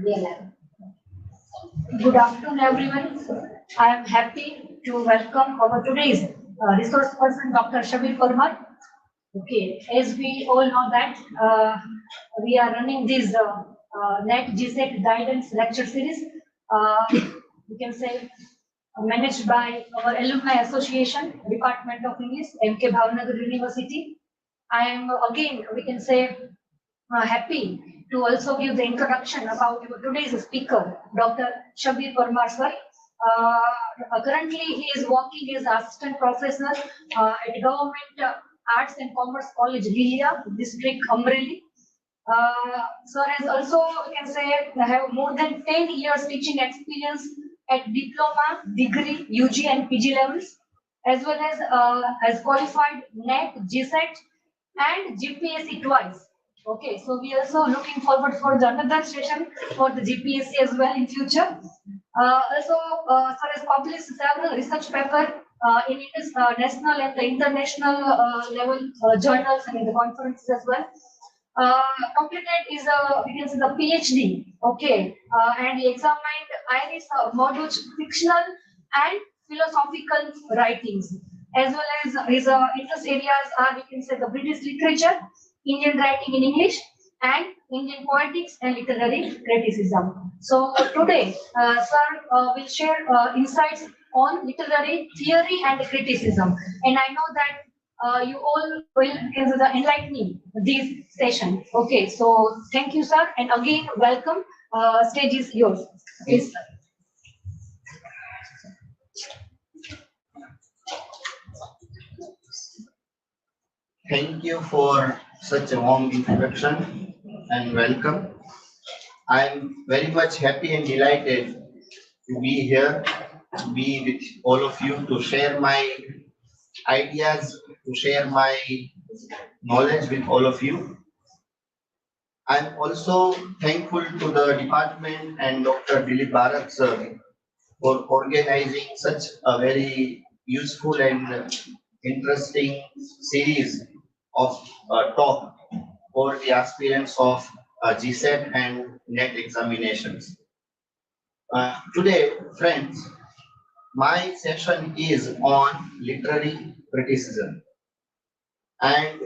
Good afternoon, everyone. I am happy to welcome our today's resource person, Dr. Shabir Parmar. Okay, as we all know that we are running this NET GSET guidance lecture series. We can say managed by our Alumni Association, Department of English, MK Bhavnagar University. I am again, we can say, happy to also give the introduction about today's speaker, Dr. Shabir Parmar sir. Currently, he is working as assistant professor at Government Arts and Commerce College, Lilia, District Amreli. Sir has also, we can say, have more than 10 years teaching experience at diploma, degree, UG and PG levels, as well as qualified NET, GSET and GPSC twice. Okay, so we also looking forward for the another session for the GPSC as well in future. Sir has published several research papers in national and the international level journals and in the conferences as well. Completed is we can say the PhD. Okay, and he examined Irish modules, fictional and philosophical writings, as well as his interest areas are, we can say, the British literature, Indian writing in English, and Indian poetics and literary criticism. So today, sir will share insights on literary theory and criticism. And I know that you all will consider enlightening this session. Okay, so thank you, sir, and again welcome. Stage is yours. Please, sir. Thank you for such a warm introduction and welcome. I am very much happy and delighted to be here, to be with all of you, to share my ideas, to share my knowledge with all of you. I am also thankful to the department and Dr. Dilip Bharat sir for organizing such a very useful and interesting series of talk for the aspirants of GSET and NET examinations. Today, friends, my session is on literary criticism. And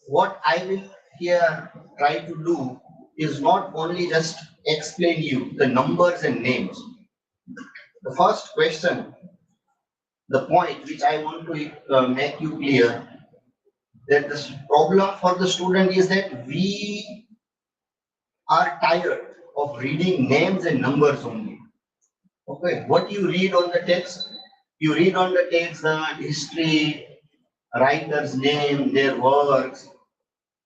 what I will here try to do is not only just explain you the numbers and names. The first question, the point which I want to make you clear, that the problem for the student is that we are tired of reading names and numbers only. Okay, what you read on the text, you read on the text the history, writer's name, their works.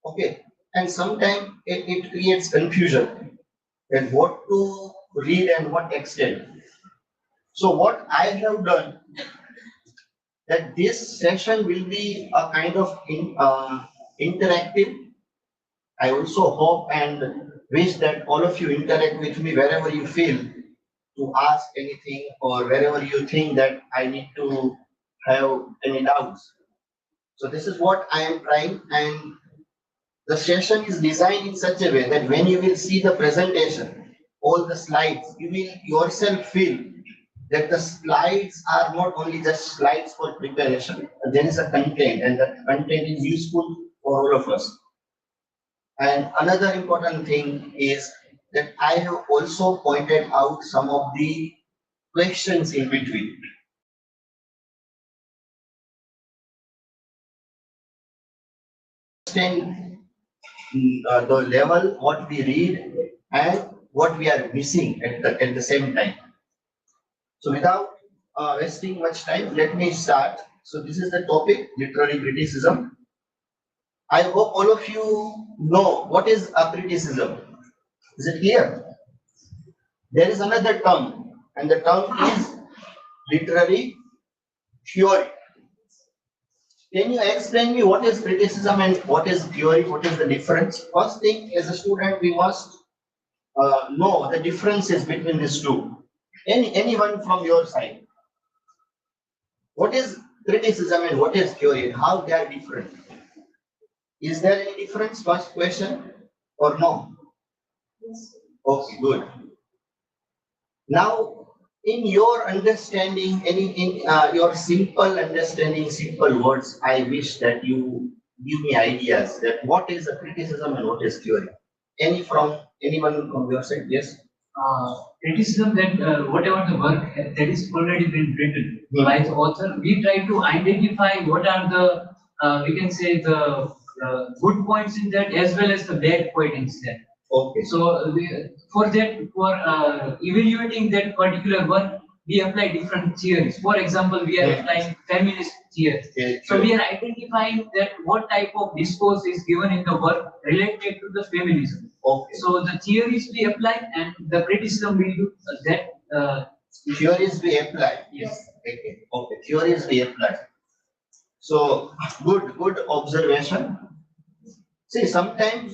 Okay, and sometimes it creates confusion and what to read and what extent. So what I have done, that this session will be a kind of interactive. I also hope and wish that all of you interact with me wherever you feel to ask anything or wherever you think that I need to have any doubts. So this is what I am trying, and the session is designed in such a way that when you will see the presentation, all the slides, you will yourself feel that the slides are not only just slides for preparation. There is a content, and the content is useful for all of us. And another important thing is that I have also pointed out some of the questions in between. Understand the level, what we read, and what we are missing at the same time. So without wasting much time, let me start. So this is the topic, literary criticism. I hope all of you know what is a criticism. Is it clear? There is another term, and the term is literary theory. Can you explain me what is criticism and what is theory? What is the difference? First thing, as a student, we must know the differences between these two. Anyone from your side? What is criticism and what is theory and how they are different? Is there any difference? First question, or no? Yes. Okay, good. Now, in your understanding, your simple understanding, simple words, I wish that you give me ideas that what is a criticism and what is theory. Anyone from your side? Yes. Criticism that whatever the work that is already been written by the author, we try to identify what are the we can say the good points in that as well as the bad points in that. Okay. So for evaluating that particular work, we apply different theories. For example, we are applying feminist theory. Okay, So we are identifying that what type of discourse is given in the work related to the feminism. Okay. So the theories we apply and the criticism we do that. Theories we apply. Yes. Okay. Okay. Theories we apply. So good observation. See, sometimes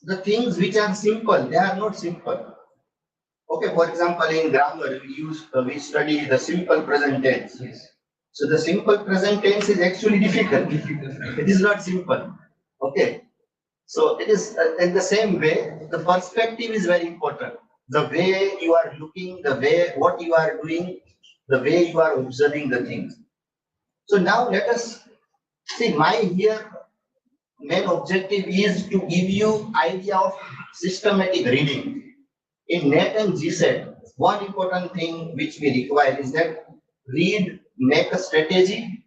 the things which are simple, they are not simple. Okay, for example, in grammar, we study the simple present tense. Yes. So the simple present tense is actually difficult. It is not simple. Okay. So it is in the same way, the perspective is very important. The way you are looking, the way what you are doing, the way you are observing the things. So now let us see, my here main objective is to give you idea of systematic reading. In NET and GSET, one important thing which we require is that read, make a strategy,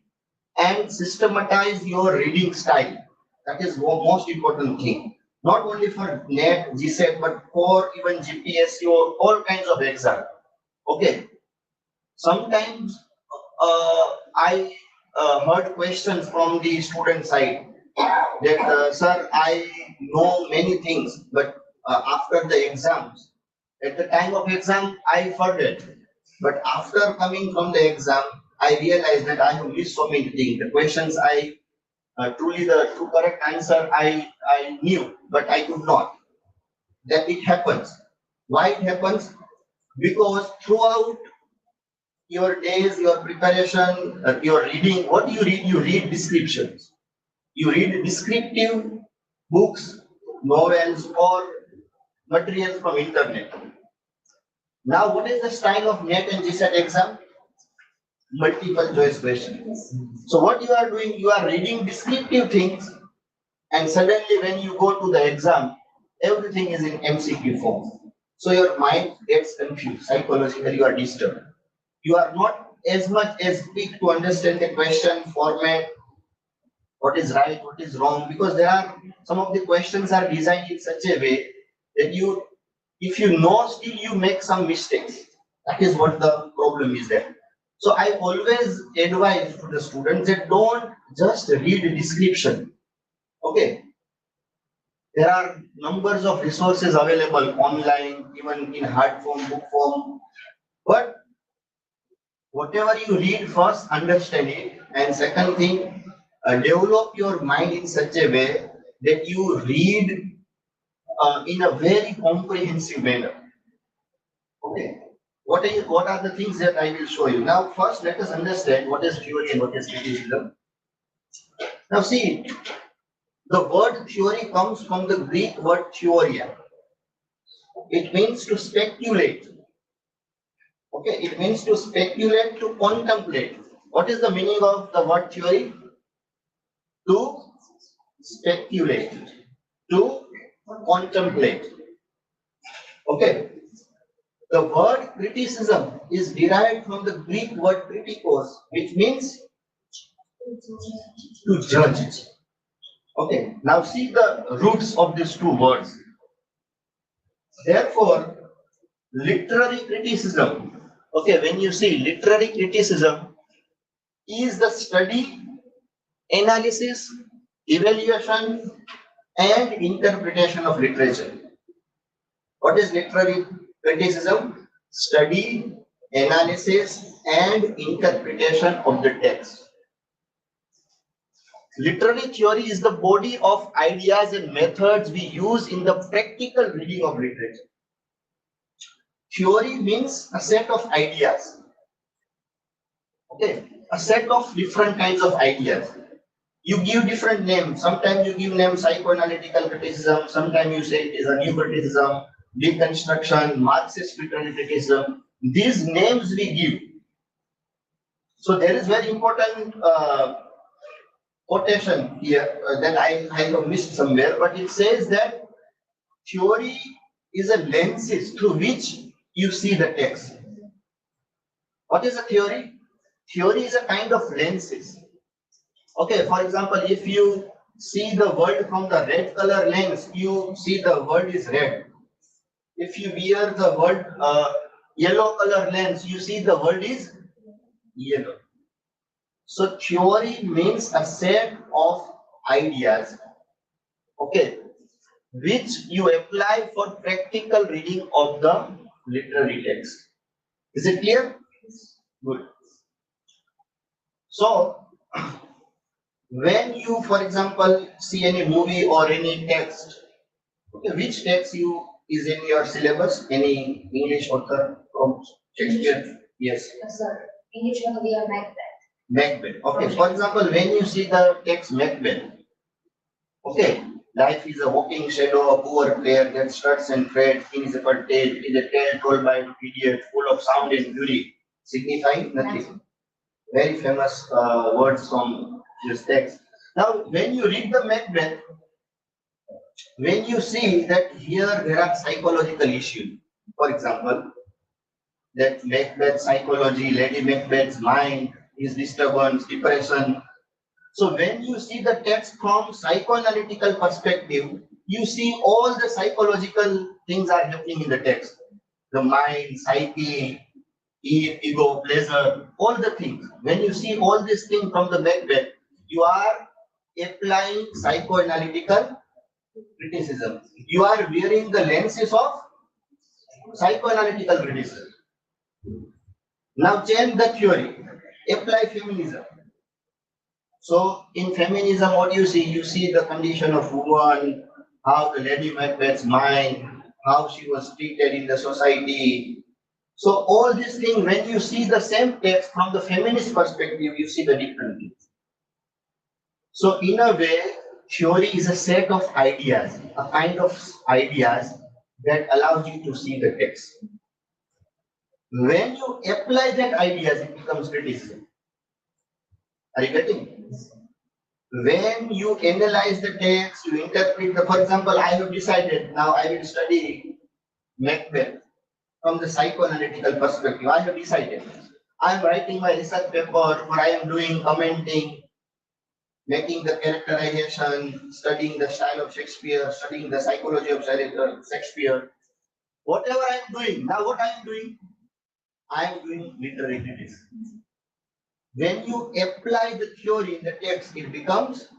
and systematize your reading style. That is the most important thing. Not only for NET, GSET, but for even GPSC or all kinds of exam. Okay. Sometimes I heard questions from the student side that, sir, I know many things, but after the exams, at the time of exam, I forget. But after coming from the exam, I realized that I have missed so many things. The questions truly the true correct answer I knew, but I could not. That it happens. Why it happens? Because throughout your days, your preparation, your reading, what do you read? You read descriptions. You read descriptive books, novels, or materials from internet. Now, what is the style of NET and GSET exam? Multiple choice questions. So what you are doing, you are reading descriptive things, and suddenly when you go to the exam, everything is in MCQ form. So your mind gets confused, psychologically you are disturbed. You are not as much as quick to understand the question format, what is right, what is wrong, because there are some of the questions are designed in such a way that you, if you know, still you make some mistakes. That is what the problem is there. So I always advise to the students that don't just read the description. Okay. There are numbers of resources available online, even in hard form, book form. But whatever you read, first understand it, and second thing, develop your mind in such a way that you read in a very comprehensive manner. Okay. What are the things that I will show you? Now, first, let us understand what is theory and what is criticism. Now, see, the word theory comes from the Greek word theoria. It means to speculate. Okay, it means to speculate, to contemplate. What is the meaning of the word theory? To speculate, to contemplate. Okay. The word criticism is derived from the Greek word kritikos, which means to judge. Okay, now see the roots of these two words. Therefore, literary criticism, okay, when you see literary criticism, is the study, analysis, evaluation, and interpretation of literature. What is literary criticism? Study, analysis, and interpretation of the text. Literary theory is the body of ideas and methods we use in the practical reading of literature. Theory means a set of ideas. Okay, a set of different kinds of ideas. You give different names. Sometimes you give name psychoanalytical criticism. Sometimes you say it is a new criticism, deconstruction, Marxist literary criticism. these names we give. So there is very important quotation here that I have missed somewhere, but it says that theory is a lenses through which you see the text. What is a theory? Theory is a kind of lenses. Okay, for example, if you see the world from the red color lens, you see the world is red. If you wear the world yellow color lens, you see the world is yellow. So theory means a set of ideas, okay, which you apply for practical reading of the literary text. Is it clear? Good. So when you, for example, see any movie or any text, okay, which text you is in your syllabus? Any English author from Shakespeare? Yes. Yes, sir. English one we are Macbeth. Macbeth. Okay. For example, when you see the text Macbeth, okay, life is a walking shadow, a poor player that struts and treads in his upper tale. It is a tale told by an idiot, full of sound and beauty, signifying nothing. Very famous words from this text. Now, when you read the Macbeth, when you see that here there are psychological issues, for example, that Macbeth's psychology, Lady Macbeth's mind, his disturbance, depression. So when you see the text from psychoanalytical perspective, you see all the psychological things are happening in the text. The mind, psyche, ego, pleasure, all the things. When you see all these things from the Macbeth, you are applying psychoanalytical criticism. You are wearing the lenses of psychoanalytical criticism. Now change the theory, apply feminism. So in feminism, what you see? You see the condition of woman, how the Lady Macbeth's mind, how she was treated in the society. So all these things, when you see the same text from the feminist perspective, you see the different things. So in a way, theory is a set of ideas, a kind of ideas that allows you to see the text. When you apply that ideas, it becomes criticism. Are you getting? When you analyze the text, you interpret the, for example, I have decided now I will study Macbeth from the psychoanalytical perspective. I have decided. I am writing my research paper, or I am doing commenting, making the characterization, studying the style of Shakespeare, studying the psychology of Shakespeare. Whatever I am doing, now what I am doing? I am doing literary criticism. When you apply the theory in the text, it becomes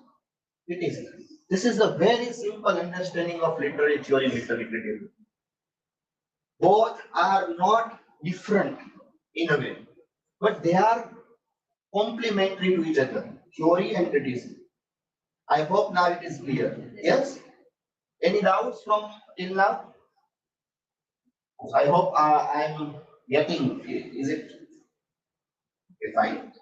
criticism. This is a very simple understanding of literary theory and literary criticism. Both are not different in a way, but they are complementary to each other, theory and criticism. I hope now it is clear. Yes? Any doubts from till now? I hope I am getting, is it? Okay, fine.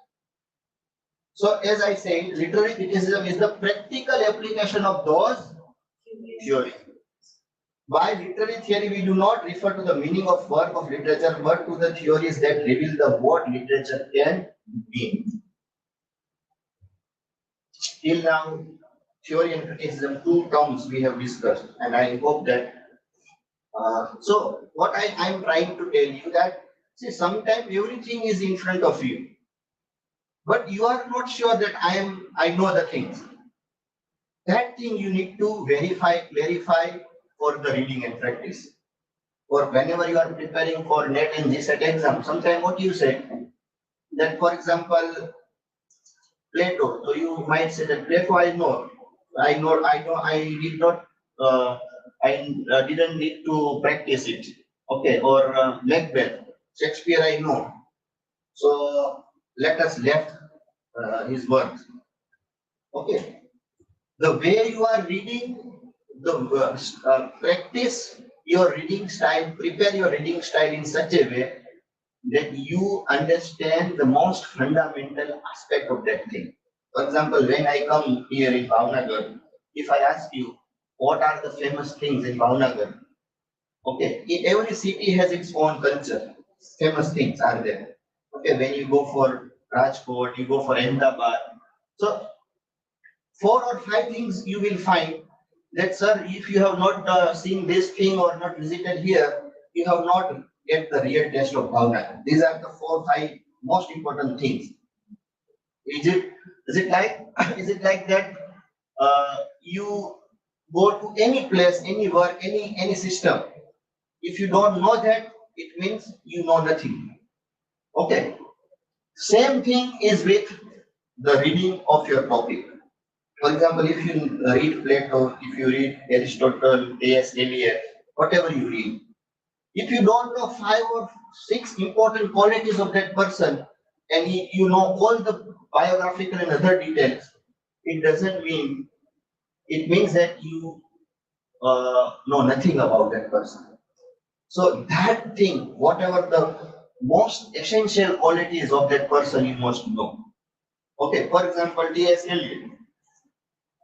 So as I said, literary criticism is the practical application of those theories. By literary theory, we do not refer to the meaning of work of literature, but to the theories that reveal the what literature can mean. Till now, theory and criticism, two terms we have discussed, and I hope that. So what I am trying to tell you that, see, sometimes everything is in front of you, but you are not sure that I know the things. That thing you need to clarify for the reading and practice. Or whenever you are preparing for NET and GSET exam, sometimes what you say, that for example, Plato, so you might say that Plato I did not, didn't need to practice it. Okay, or Macbeth, Shakespeare I know. So let us left his works. Okay, the way you are reading, practice your reading style, prepare your reading style in such a way that you understand the most fundamental aspect of that thing. For example, when I come here in Bhavnagar, if I ask you what are the famous things in Bhavnagar, okay, every city has its own culture. famous things are there. Okay, when you go for Rajkot, you go for Ahmedabad. So 4 or 5 things you will find that, sir, if you have not seen this thing or not visited here, you have not get the real taste of Bhavna. These are the 4 or 5 most important things. Is it is it like is it like that? You go to any place, any work, any system. If you don't know that, it means you know nothing. Okay. Same thing is with the reading of your topic. For example, if you read Plato, if you read Aristotle, A.S. Eliot, whatever you read, if you don't know 5 or 6 important qualities of that person, and you know all the biographical and other details, it doesn't mean, it means that you know nothing about that person. So that thing, whatever the most essential qualities of that person, you must know. Okay, for example, T.S. Eliot.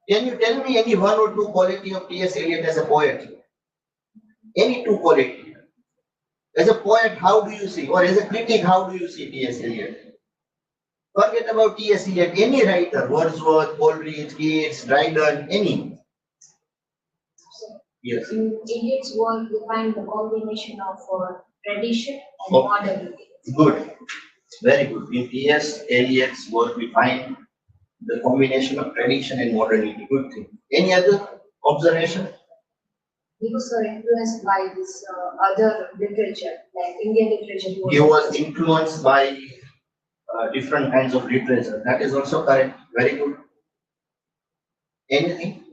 Can you tell me any 1 or 2 quality of T.S. Eliot as a poet? Any 2 quality. As a poet, how do you see? Or as a critic, how do you see T.S. Eliot? Forget about T.S. Eliot. Any writer, Wordsworth, Coleridge, Keats, Dryden, any. Yes. In Eliot's work, you find the combination of tradition and Oh. modernity. Good. Very good. In T.S. Eliot's work, we find the combination of tradition and modernity. Good thing. Any other observation? He was influenced by this other literature, like Indian literature. He was influenced by different kinds of literature. That is also correct. Very good. Anything?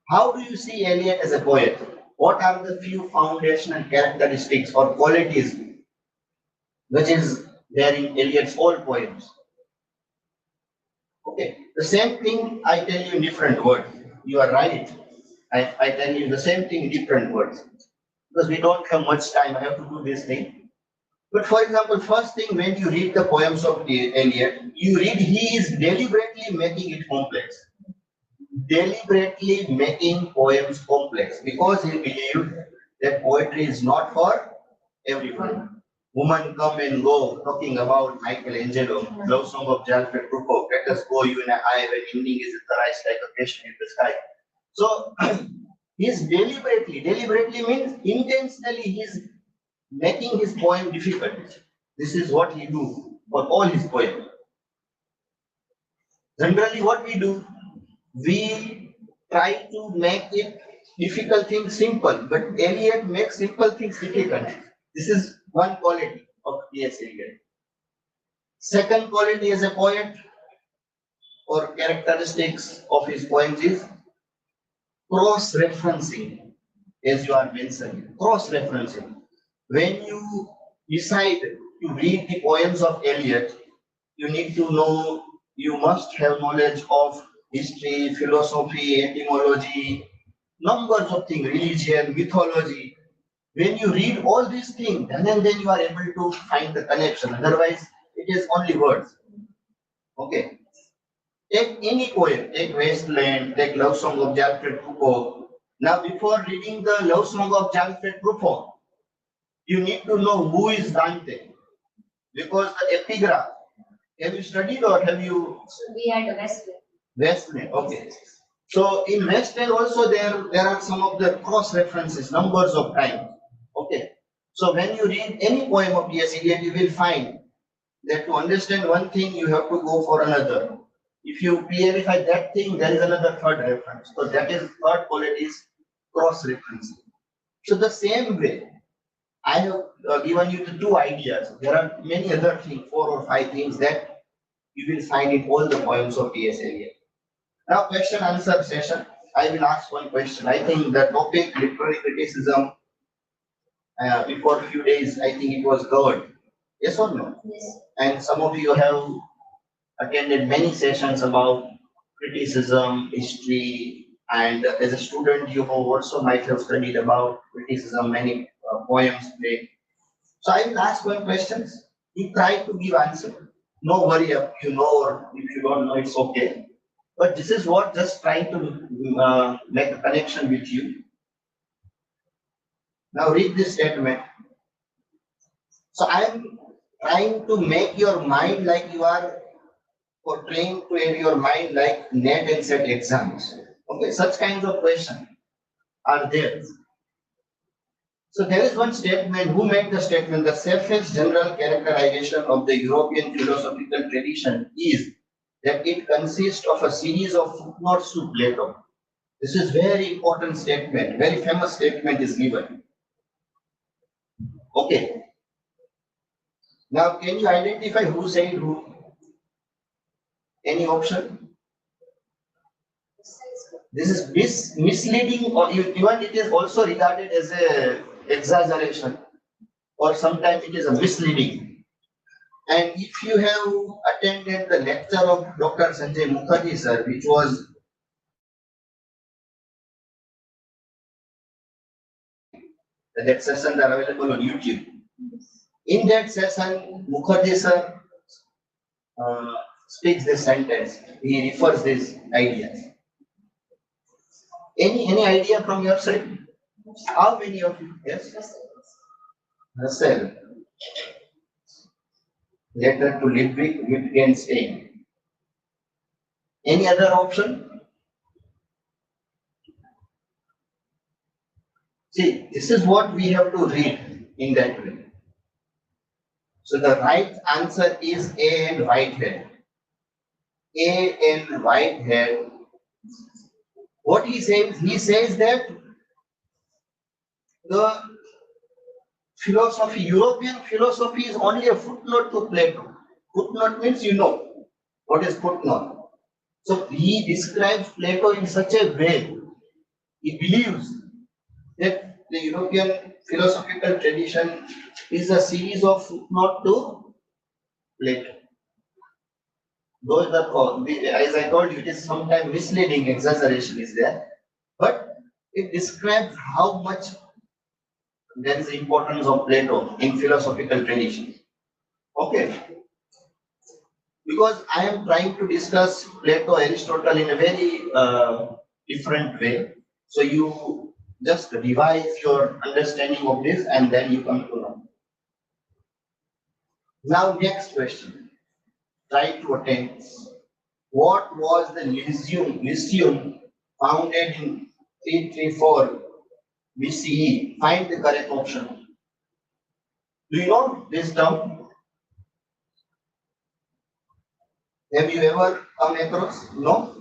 How do you see Eliot as a poet? What are the few foundational characteristics or qualities which is there in Eliot's all poems? Okay, the same thing I tell you in different words. You are right. I tell you the same thing in different words. Because we don't have much time, I have to do this thing. But for example, first thing when you read the poems of Eliot, you read he is deliberately making it complex. Deliberately making poems complex because he believed that poetry is not for everyone. Woman come and go, talking about Michelangelo, love song of Jalfred Prufrock, let us go you and I when evening is at the rise like a question in the sky. So he's deliberately means intentionally he's making his poem difficult. This is what he do for all his poems. Generally what we do, we try to make it difficult things simple, but Eliot makes simple things difficult. This is one quality of T.S. Eliot. Second quality as a poet or characteristics of his poems is cross-referencing, as you are mentioning. Cross-referencing. When you decide to read the poems of Eliot, you need to know, you must have knowledge of history, philosophy, etymology, numbers of things, religion, mythology. When you read all these things, and then you are able to find the connection. Otherwise, it is only words. Okay. Take any poem, take Wasteland, take Love Song of Jalfred Prufrock. Now, before reading the Love Song of Jalfred Prufrock, you need to know who is Dante. Because the epigraph, have you studied or have you? We had a Westland. Westland, okay. So in Westland also there are some of the cross references, numbers of times. Okay. So when you read any poem of T.S. Eliot, you will find that to understand one thing, you have to go for another. If you clarify that thing, there is another third reference. So that is third quality is cross referencing. So the same way, I have given you the 2 ideas. There are many other things, 4 or 5 things that you will find in all the poems of T.S. Eliot. Now, question answer session. I will ask one question. I think the topic literary criticism before a few days, I think it was covered. Yes or no? Yes. And some of you have attended many sessions about criticism, history, and as a student, you also might have studied about criticism, many poems played. So I will ask one question. You try to give answer. No worry if you know or if you don't know, it's okay. But this is what just trying to make a connection with you. Now read this statement. So I am trying to make your mind like you are portraying to your mind like net and set exams. Okay, such kinds of questions are there. So there is one statement, who made the statement, the safest general characterization of the European philosophical tradition is that it consists of a series of footnotes to Plato. This is very important statement, very famous statement is given. Okay. Now can you identify who said who? Any option? This is misleading, or even it is also regarded as a exaggeration, or sometimes it is a misleading. And if you have attended the lecture of Dr. Sanjay Mukherjee sir, which was that sessions are available on YouTube. In that session, Mukherjee sir speaks this sentence. He refers these ideas. Any idea from your side? How many of you? Yes. Russell. Letter to Ludwig Wittgenstein. Any other option? See, this is what we have to read in that way. So the right answer is A and Whitehead. A and Whitehead. What he says that the philosophy, European philosophy is only a footnote to Plato. Footnote means you know what is footnote. So he describes Plato in such a way, he believes that the European philosophical tradition is a series of footnote to Plato. Those are, as I told you, it is sometimes misleading, exaggeration is there, but it describes how much there is the importance of Plato in philosophical tradition. Okay. Because I am trying to discuss Plato, Aristotle in a very different way. So you just revise your understanding of this and then you come to know. Now next question. Try to attempt. What was the Lyceum founded in 334 BCE? Find the correct option. Do you know this term? Have you ever come across? No?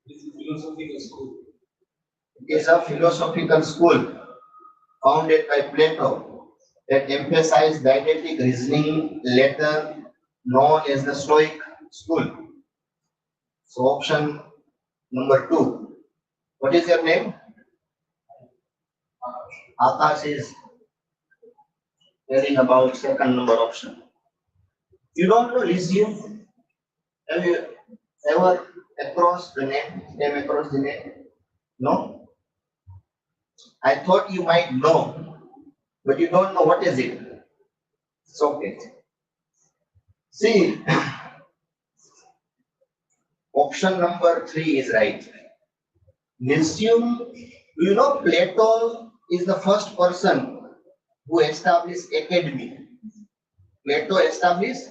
Philosophical school. It is a philosophical school founded by Plato that emphasized didactic reasoning, later known as the Stoic school. So option number 2. What is your name? Akash is telling about second number option. You don't know Lyceum? Have you ever came across the name? No? I thought you might know, but you don't know what is it. It's okay. See, option number 3 is right. Lyceum, you know, Plato is the first person who established academy. Plato established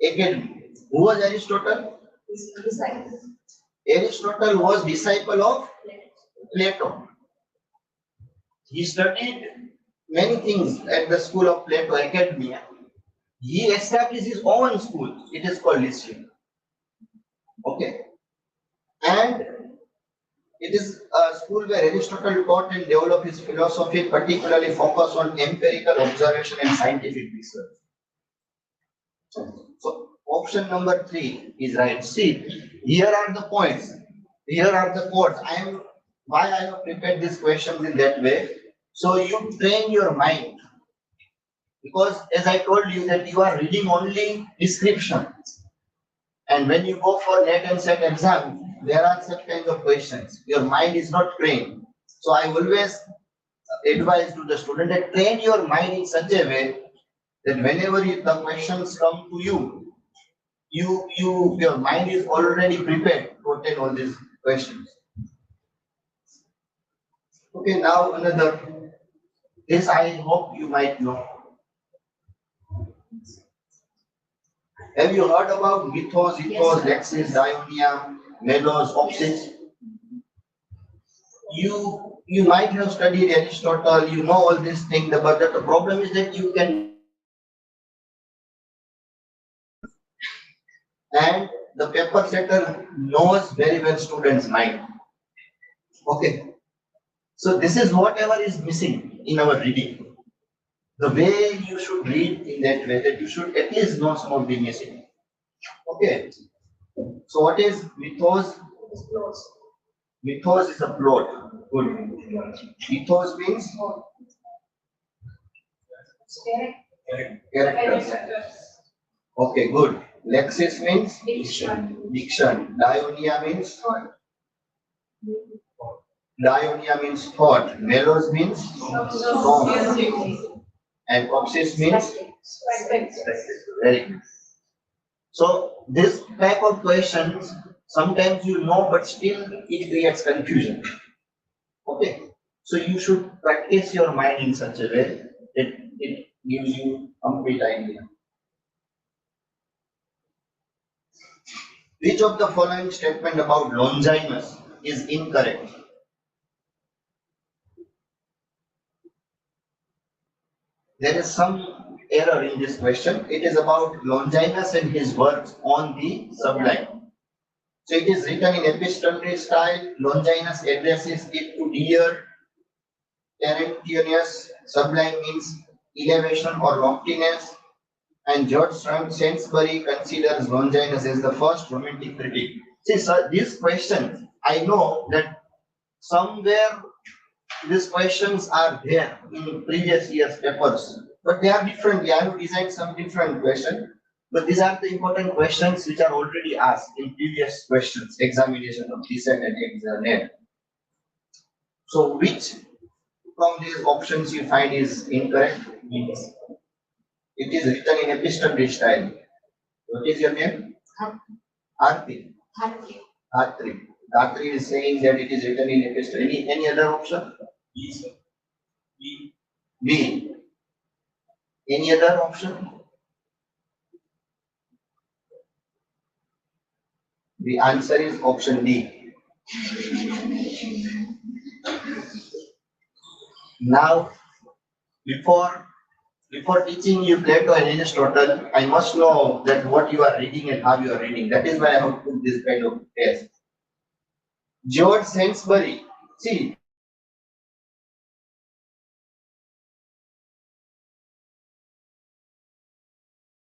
academy. Who was Aristotle? Aristotle was disciple of Plato. He studied many things at the school of Plato, Academia. He established his own school. It is called Lyceum. Okay. And it is a school where Aristotle taught and developed his philosophy, particularly focused on empirical observation and scientific research. So option number 3 is right. See, here are the points. Here are the quotes. Why I have prepared these questions in that way. So you train your mind. Because as I told you that you are reading only descriptions. And when you go for net and set exam, there are such kinds of questions. Your mind is not trained. So I always advise to the student that train your mind in such a way that whenever the questions come to you, your mind is already prepared to attend all these questions. Okay, now another. This I hope you might know. Have you heard about mythos, ethos, Yes, lexis, dionysia, melos, opsis? You might have studied Aristotle, you know all these things, but the problem is that you can, and the paper setter knows very well students' mind. Okay. So this is whatever is missing in our reading. The way you should read in that way, that you should at least know some of the missing. Okay. So what is mythos? Mythos is a plot. Good. Ethos means characters. Okay, good. Lexis means diction. Dionysia means thought. Melos means song. And opsis means very good. So this type of questions sometimes you know, but still it creates confusion. Okay. So you should practice your mind in such a way that it gives you complete idea. Which of the following statement about Longinus is incorrect? There is some error in this question. It is about Longinus and his works on the sublime. So it is written in epistolary style. Longinus addresses it to dear Terentius. Sublime means elevation or loftiness. And George Sainsbury considers Longinus as the first romantic critic. See, sir, these questions, I know that somewhere these questions are there in previous year's papers, but they are different. I have designed some different questions, but these are the important questions which are already asked in previous questions, examination of DSET and NET. So which from these options you find is incorrect? It is written in epistolary style. What is your name? Arti. Arti. Arti is saying that it is written in epistolary. Any other option? B, sir. B. Any other option? The answer is option D. Now, before teaching you Plato and Aristotle, I must know that what you are reading and how you are reading. That is why I have put this kind of test. George Sainsbury. See,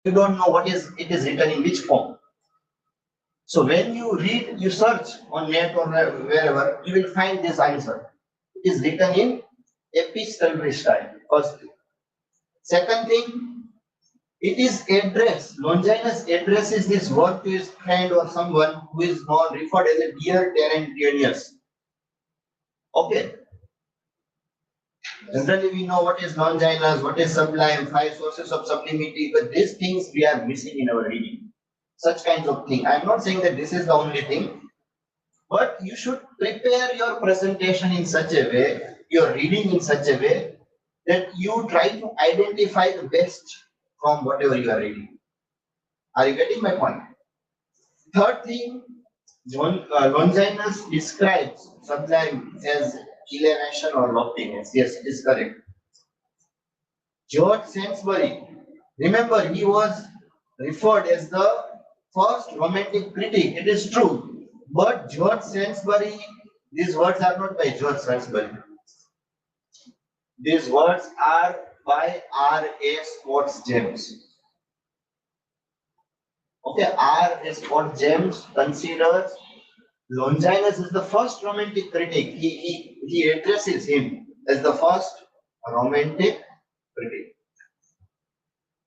you don't know what is it is written in which form. So when you read, you search on net or wherever, you will find this answer. It is written in epistolary style. First thing. Second thing, it is addressed. Longinus addresses this work to his friend or someone who is known referred as a dear Terentius. Okay. Generally, we know what is Longinus, what is sublime, 5 sources of sublimity, but these things we are missing in our reading. Such kinds of thing. I'm not saying that this is the only thing, but you should prepare your presentation in such a way, your reading in such a way, that you try to identify the best from whatever you are reading. Are you getting my point? Third thing, Longinus describes sublime as elevation or loftiness. Yes, it is correct. George Sainsbury, remember he was referred as the first romantic critic. It is true, but George Sainsbury, these words are not by George Sainsbury. These words are by R.A. Scott's James. Okay, R.A. Scott James considers Longinus is the first romantic critic. He addresses him as the first romantic critic.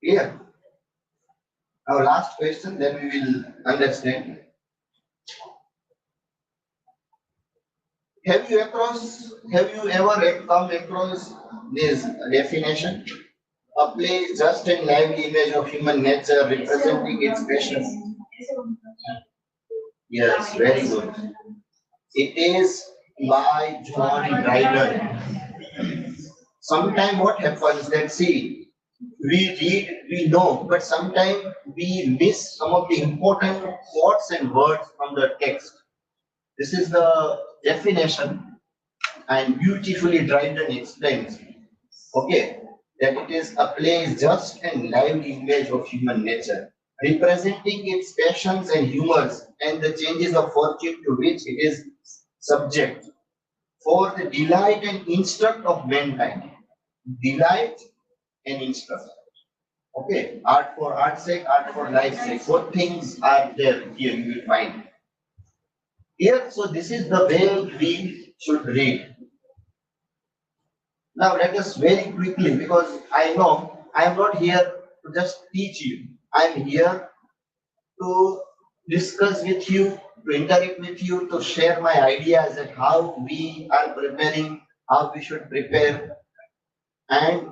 Clear? Now last question, then we will understand. Have you ever come across this definition? A play is just a lively image of human nature representing its passions. Yes, very good. It is by John Dryden. Sometimes what happens, let's see, We read, we know, but sometimes we miss some of the important quotes and words from the text. This is the definition and beautifully driven and explains. Okay, that it is a place just and lively image of human nature, representing its passions and humors and the changes of fortune to which it is subject for the delight and instruct of mankind. Delight and instruct. Okay, art for art's sake, art for life's sake. Both things are there here, you will find. Here, so this is the way we should read. Now let us very quickly, because I know I am not here to just teach you. I am here to discuss with you, to interact with you, to share my ideas at how we are preparing, how we should prepare. And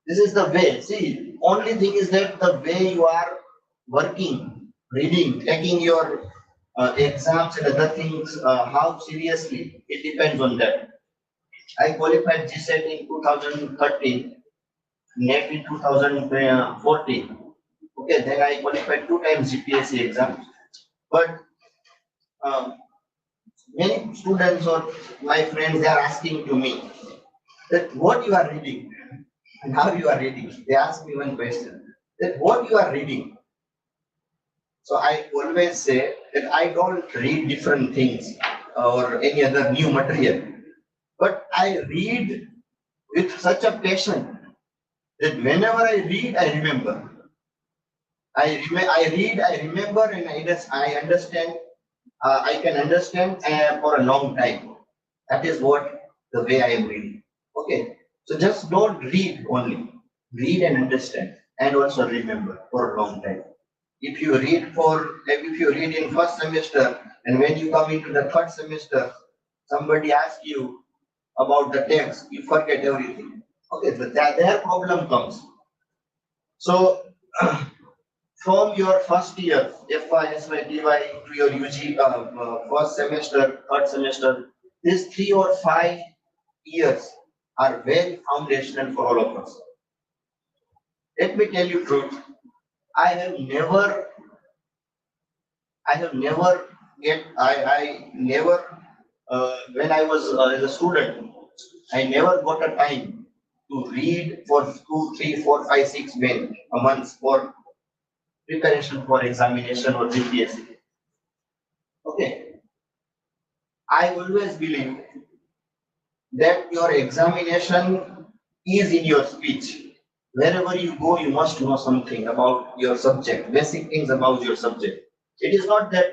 this is the way. See, only thing is that the way you are working, reading, taking your exams and other things, how seriously, it depends on that. I qualified GSET in 2013, NET in 2014. Okay, then I qualified 2 times GPSC exam. But um, many students or my friends, they are asking to me that what you are reading and how you are reading. They ask me one question that what you are reading. So I always say that I don't read different things or any other new material, but I read with such a passion that whenever I read, I remember. I read, I remember, and I understand. I can understand for a long time. That is what the way I am reading. Okay, so just don't read only. Read and understand, and also remember for a long time. If you read in first semester, and when you come into the third semester, somebody asks you about the text, you forget everything. Okay, so their problem comes. So from your first year, FY, SY, TY to your UG first semester, third semester, these 3 or 5 years are very foundational for all of us. Let me tell you truth. I have never, I have never I never, when I was as a student, I never got a time to read for 2, 3, 4, 5, 6 months for preparation for examination or GPSC. Okay, I always believe that your examination is in your speech. Wherever you go, you must know something about your subject, basic things about your subject. It is not that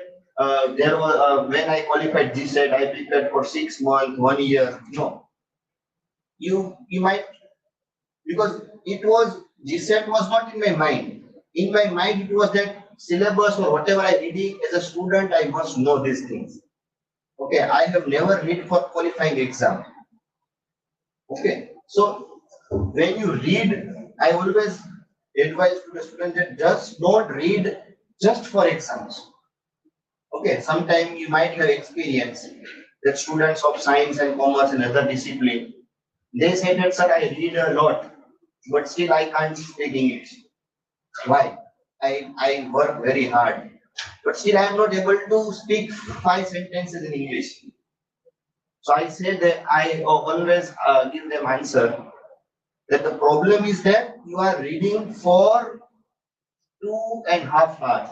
there was when I qualified GSET, I prepared for 6 months, 1 year. No, you might, because it was GSET was not in my mind. In my mind, it was that syllabus or whatever I reading as a student, I must know these things. Okay, I have never read for qualifying exam. Okay, so when you read, I always advise to the student that just don't read just for exams. Okay, sometimes you might have experience that students of science and commerce and other discipline, they say that sir, I read a lot, but still I can't speak English. Why? I work very hard, but still I am not able to speak 5 sentences in English. So I say that I always give them answer that the problem is that you are reading for 2.5 hours.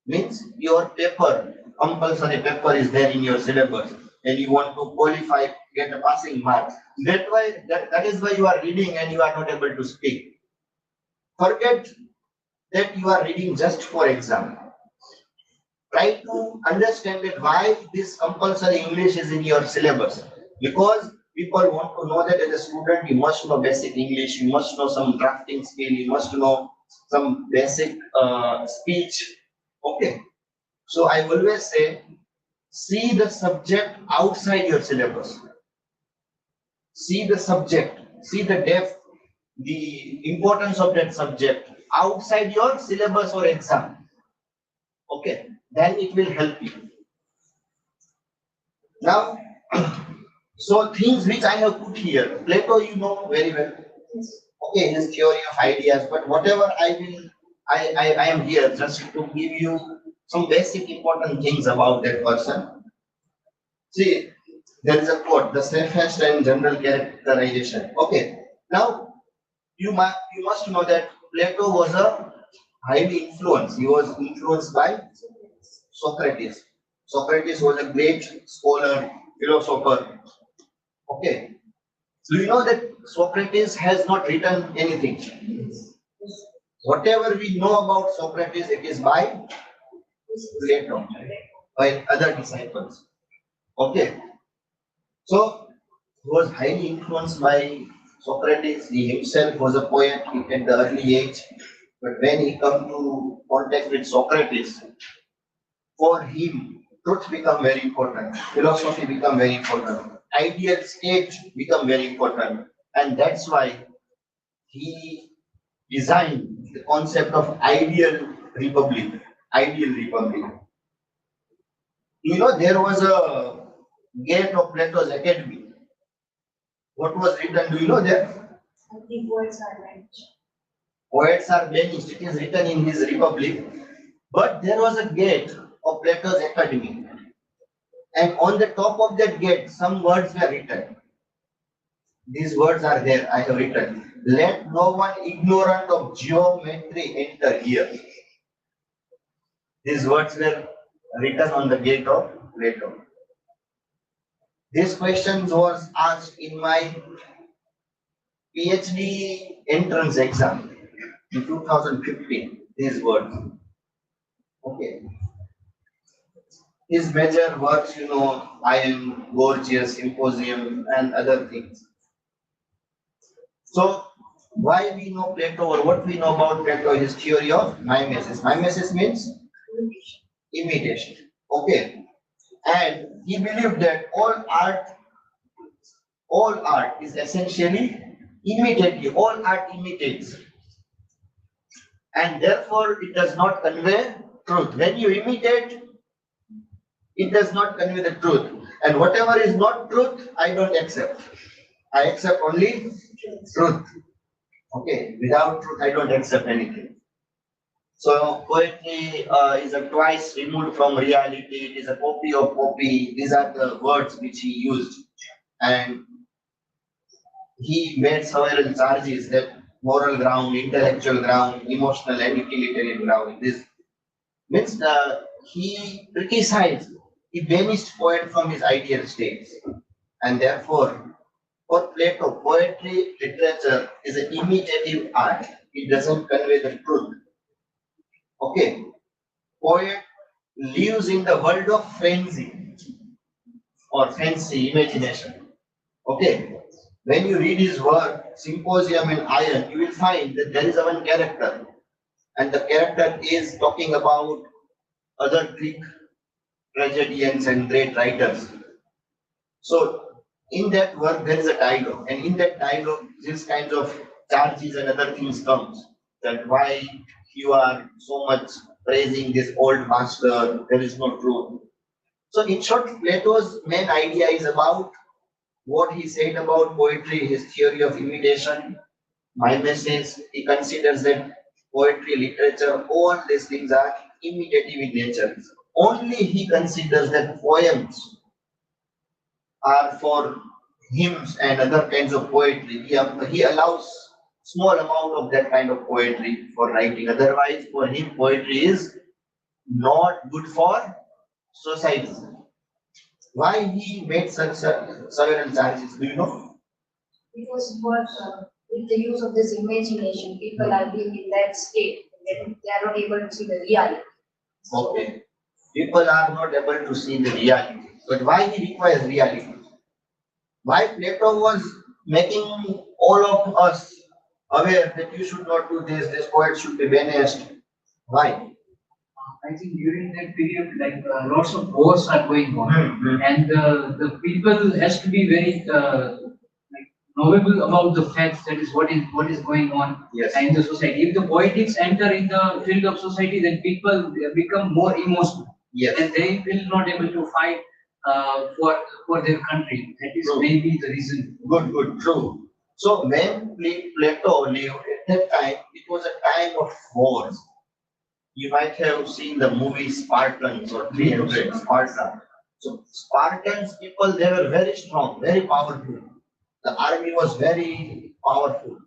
Means your paper, compulsory paper is there in your syllabus and you want to qualify, get a passing mark. That is why you are reading and you are not able to speak. Forget that you are reading just for exam. Try to understand that why this compulsory English is in your syllabus. Because people want to know that as a student, you must know basic English, you must know some drafting skill, you must know some basic speech. Okay. So I always say, see the subject outside your syllabus. See the subject, see the depth, the importance of that subject outside your syllabus or exam. Okay, then it will help you. Now, so things which I have put here, Plato you know very well. Okay, his theory of ideas, but whatever I am here just to give you some basic important things about that person. See, there is a quote, the safest and general characterization. Okay, now you must know that Plato was a highly influenced. He was influenced by Socrates. Socrates was a great scholar, philosopher. Okay, do you know that Socrates has not written anything? Whatever we know about Socrates, it is by Plato, by other disciples. Okay, so he was highly influenced by Socrates. He himself was a poet at the early age, but when he come to contact with Socrates, for him, truth become very important, philosophy become very important, ideal state become very important, and that's why he designed the concept of ideal republic. Ideal republic. You know, there was a gate of Plato's academy. What was written? Do you know that? The words are vanished. Poets are banished. It is written in his republic. But there was a gate of Plato's academy. And on the top of that gate, some words were written. These words are there. I have written. Let no one ignorant of geometry enter here. These words were written on the gate of Plato. This question was asked in my PhD entrance exam in 2015. These words. Okay. His major works, you know, I Am Gorgeous, Symposium, and other things. So, why we know Plato or what we know about Plato is his theory of mimesis. Mimesis means imitation. Okay. And he believed that all art is essentially imitative. All art imitates. And therefore it does not convey truth. When you imitate, it does not convey the truth. And whatever is not truth, I don't accept. I accept only truth. Okay, without truth, I don't accept anything. So poetry is a twice removed from reality. It is a copy of copy. These are the words which he used, and he made several charges that moral ground, intellectual ground, emotional and utilitarian ground. This means he criticized, he banished poet from his ideal states, and therefore, for Plato, poetry, literature is an imitative art. It doesn't convey the truth. Okay, poet lives in the world of frenzy or fancy imagination. Okay, when you read his work, Symposium and Iron, you will find that there is a one character, and the character is talking about other Greek tragedians and great writers. So, in that work, there is a dialogue, and in that dialogue, these kinds of charges and other things comes. That why you are so much praising this old master, there is no truth. So, in short, Plato's main idea is about what he said about poetry, his theory of imitation. My message, he considers that poetry, literature, all these things are imitative in nature. Only he considers that poems are for hymns and other kinds of poetry. He allows small amount of that kind of poetry for writing. Otherwise, for him, poetry is not good for society. Why he made such several charges? Do you know? Because with the use of this imagination, people are being in that state that they are not able to see the reality. Okay. People are not able to see the reality. But why he requires reality? Why Plato was making all of us aware that you should not do this, this poet should be banished. Why? I think during that period, like lots of wars are going on, and the people has to be very like knowable about the facts. That is what is going on Yes. in the society. If the politics enter in the field of society, then people become more emotional, Yes. and they will not able to fight for their country. That is True. maybe the reason. Good, true. So when Plato lived at that time, it was a time of wars. You might have seen the movie Spartans or 300 Sparta. So Spartans people, they were very strong, very powerful. The army was very powerful.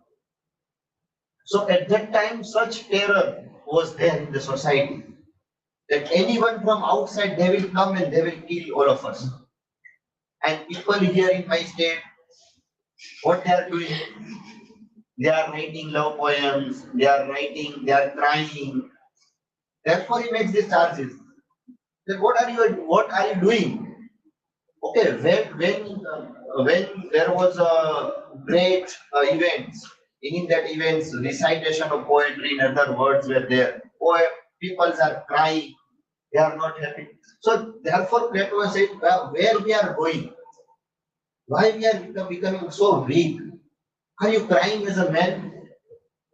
So at that time, such terror was there in the society that anyone from outside, they will come and they will kill all of us. And people here in my state, what they are doing? They are writing love poems, they are crying. Therefore, he makes these charges. Then what are you doing? Okay, when there was a great event, in that events, recitation of poetry in other words were there. People are crying, they are not happy. So therefore, Plato said, where we are going, why we are becoming so weak? Are you crying as a man?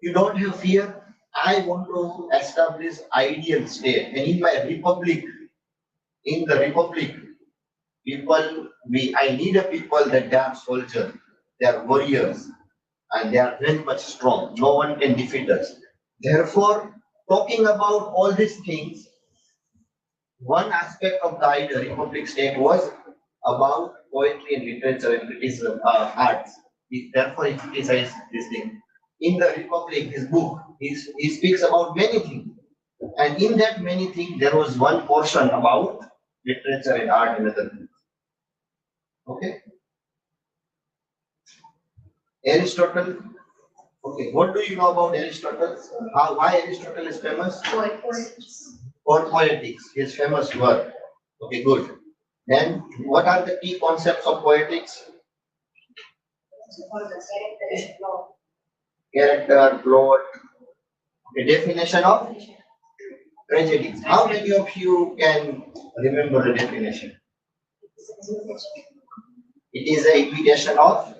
You don't have fear. I want to establish ideal state, and in my republic, in the republic, people, I need a people that they are soldiers, they are warriors, and they are very much strong. No one can defeat us. Therefore, talking about all these things, one aspect of the ideal republic state was about poetry and literature and criticism, arts. Therefore, he criticized this thing. In the Republic, his book, he speaks about many things. And in that many things, there was one portion about literature and art and other things. Okay? Aristotle. Okay, what do you know about Aristotle? Why Aristotle is famous? For poetics, his famous work. Okay, good. Then, what are the key concepts of poetics? Character, plot. A definition of tragedy. How many of you can remember the definition? It is a imitation of.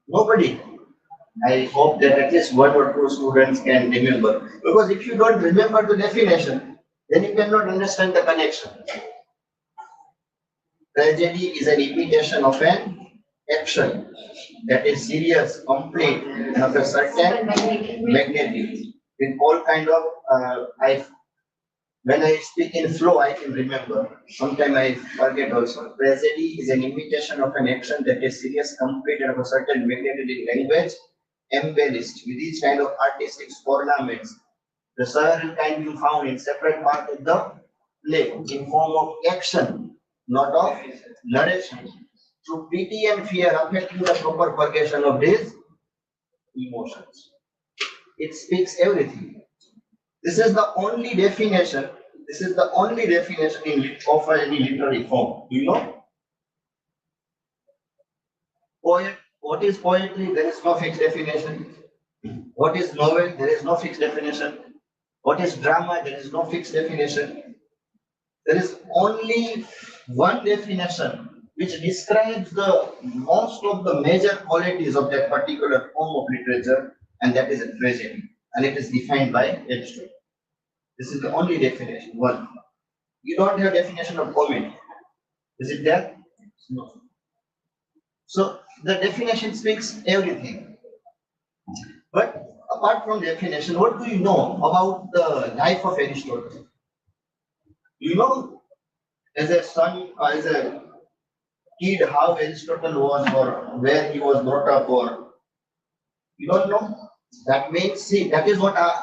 Nobody. I hope that at least one or two students can remember. Because if you don't remember the definition, then you cannot understand the connection. Tragedy is an imitation of an action that is serious, complete, and of a certain magnitude. With all kind of, when I speak in flow, I can remember. Sometimes I forget also. Tragedy is an imitation of an action that is serious, complete, and of a certain magnitude in language, embellished with each kind of artistic ornaments. The several kind being found in separate part of the play in form of action, not of narration. Through pity and fear affecting the proper purgation of these emotions. It speaks everything. This is the only definition. This is the only definition of any literary form. Do you know? What is poetry? There is no fixed definition. What is novel? There is no fixed definition. What is drama? There is no fixed definition. There is only one definition which describes the most of the major qualities of that particular form of literature, and that is a tragedy. And it is defined by Aristotle. This is the only definition. One. You don't have definition of comedy. Is it there? No. So the definition speaks everything. But apart from definition, what do you know about the life of Aristotle? You know, as a son, as a kid, how Aristotle was, or where he was brought up, or you don't know. That means, see, that is what I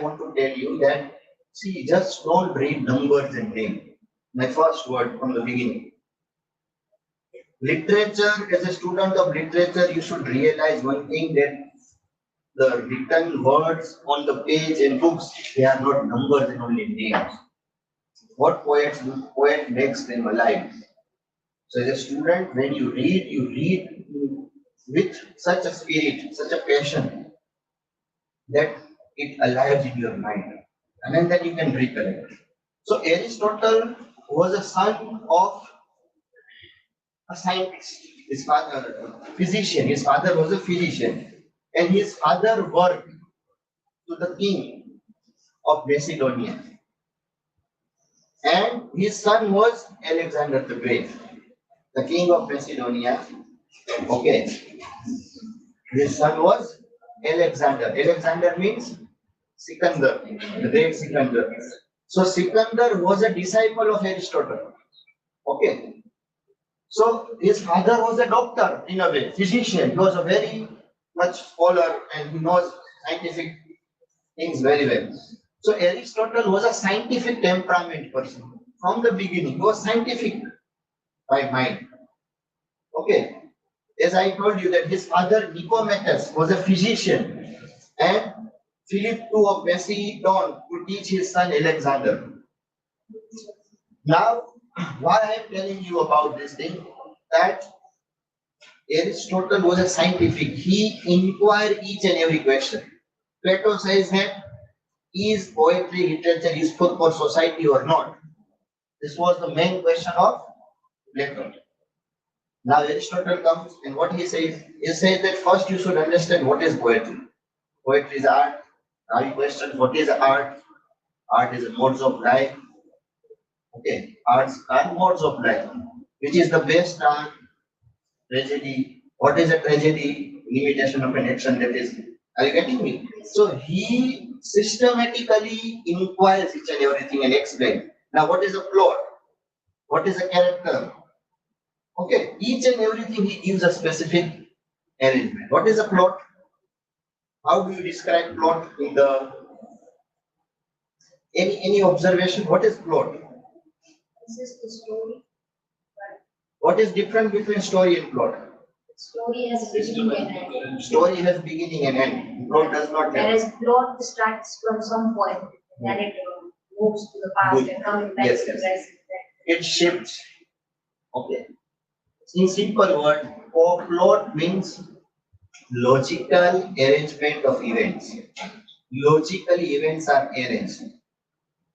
want to tell you. That see, just don't read numbers and names. My first word from the beginning. Literature, as a student of literature, you should realize one thing, that the written words on the page in books, they are not numbers and only names. What poet makes them alive. So as a student, when you read with such a spirit, such a passion, that it alives in your mind. And then you can recollect. So Aristotle was a son of a scientist. His father, a physician. His father was a physician. And his father worked to the king of Macedonia. and his son was Alexander the Great, the king of Macedonia. Okay, his son was Alexander. Alexander means Sikandar, the great Sikandar. So Sikandar was a disciple of Aristotle. Okay, so his father was a doctor in a way, physician. He was a very much scholar and he knows scientific things very well. So Aristotle was a scientific temperament person from the beginning. He was scientific by mind. Okay, as I told you that his father Nicomacheus was a physician, and Philip II of Macedon to teach his son Alexander. Now, why I am telling you about this thing, that Aristotle was a scientific. He inquired each and every question. Plato says that is poetry literature useful for society or not? This was the main question of Plato. Now Aristotle comes and what he says that first you should understand what is poetry. Poetry is art. Now you question what is art? Art is a modes of life. Okay, arts are modes of life. Which is the best art? Tragedy. What is a tragedy? Limitation of an action, that is. Are you getting me? So he systematically inquires each and everything and explains. Now what is a plot? What is a character? Okay, each and everything he gives a specific arrangement. What is a plot? How do you describe plot in the any observation? What is plot? This is the story. What is different between story and plot? Story has beginning and end. Story has beginning and end. Plot does not have. Whereas plot starts from some point, then it moves to the past Good. and coming back Yes, to the yes. present. It shifts. Okay. In simple word, plot means logical arrangement of events. Logically, events are arranged,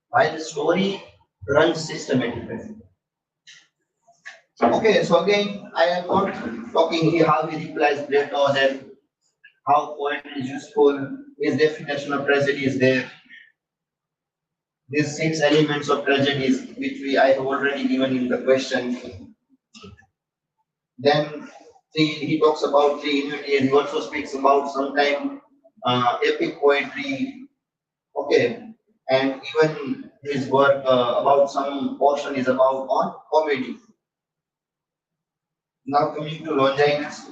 while the story runs systematically. Okay, so again, I am not talking here how he replies Plato and how poetry is useful. His definition of tragedy is there. These 6 elements of tragedies, which I have already given in the question. Then he talks about 3 unities. He also speaks about sometime epic poetry. Okay, and even his work about some portion is about on comedy. Now coming to Longinus,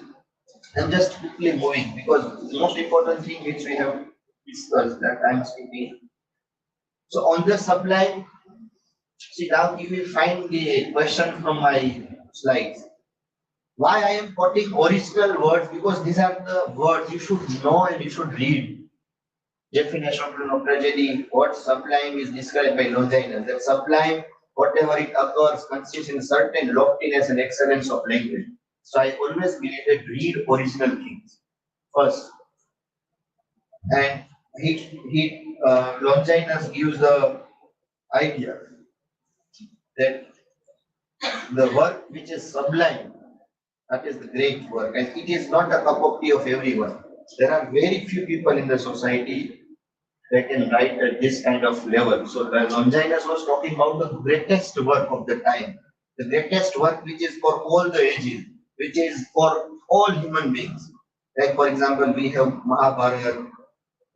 I'm just quickly moving because the most important thing which we have discussed that I'm speaking. So on the sublime, see now you will find the question from my slides. Why I am quoting original words? Because these are the words you should know and you should read. Definition of tragedy, what sublime is described by Longinus. That sublime, whatever it occurs, consists in certain loftiness and excellence of language. So I always believe that read original things first. And Longinus gives the idea that the work which is sublime, that is the great work, and it is not a cup of tea of everyone. There are very few people in the society that can write at this kind of level. So Longinus was talking about the greatest work of the time, the greatest work which is for all the ages, which is for all human beings. Like for example, we have Mahabharata,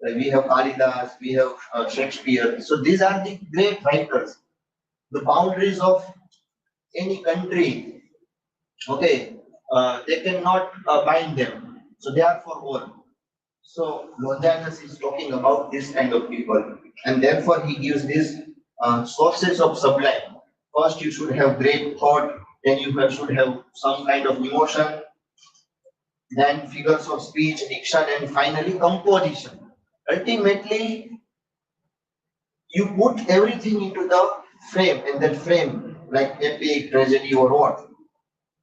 we have Kalidas, we have Shakespeare. So these are the great writers. The boundaries of any country, okay, they cannot bind them. So they are for all. So Longinus is talking about this kind of people, and therefore he gives these sources of sublime. First, you should have great thought, then you should have some kind of emotion, then figures of speech, diction, and finally composition. Ultimately, you put everything into the frame, and that frame, like epic, tragedy, or what.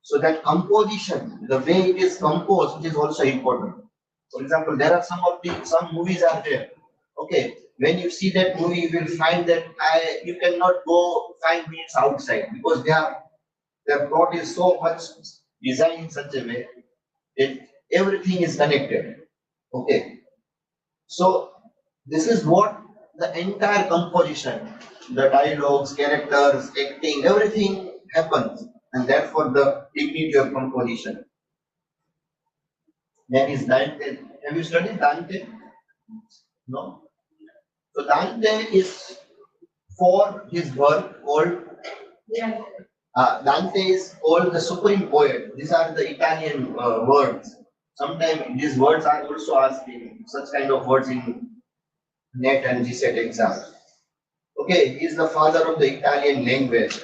So that composition, the way it is composed, is also important. For example, there are some movies are there. Okay, when you see that movie, you will find that you cannot go 5 minutes outside because their plot is so much designed in such a way that everything is connected. Okay, so this is what the entire composition. the dialogues, characters, acting, everything happens, and therefore the dignity of composition. Then is Dante. Have you studied Dante? No. So Dante is for his work called Dante is called the supreme poet. These are the Italian words. Sometimes these words are also asked in such kind of words in NET and GSET exams. Okay, he is the father of the Italian language.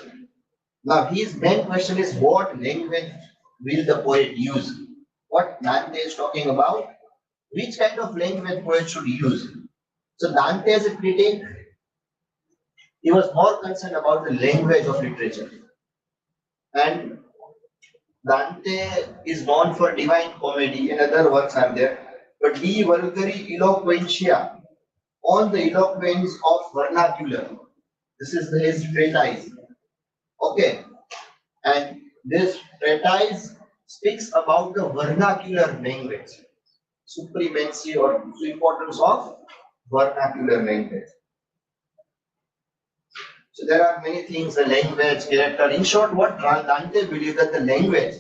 Now his main question is what language will the poet use? What Dante is talking about? Which kind of language poet should use? So Dante as a critic, he was more concerned about the language of literature. And Dante is known for Divine Comedy and other works are there. But De Vulgari Eloquentia on the eloquence of vernacular. This is his treatise. Okay. And this treatise speaks about the vernacular language, supremacy or importance of vernacular language. So there are many things, the language, character. In short, what Dante believed that the language,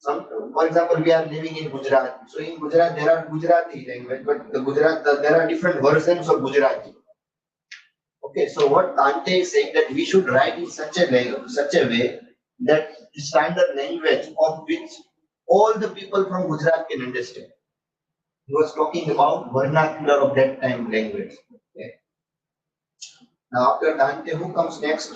for example, we are living in Gujarat. So in Gujarat, there are Gujarati language, but there are different versions of Gujarati. Okay, so what Dante is saying that we should write in such a way that the standard language of which all the people from Gujarat can understand. He was talking about vernacular of that time language. Okay. Now after Dante, who comes next?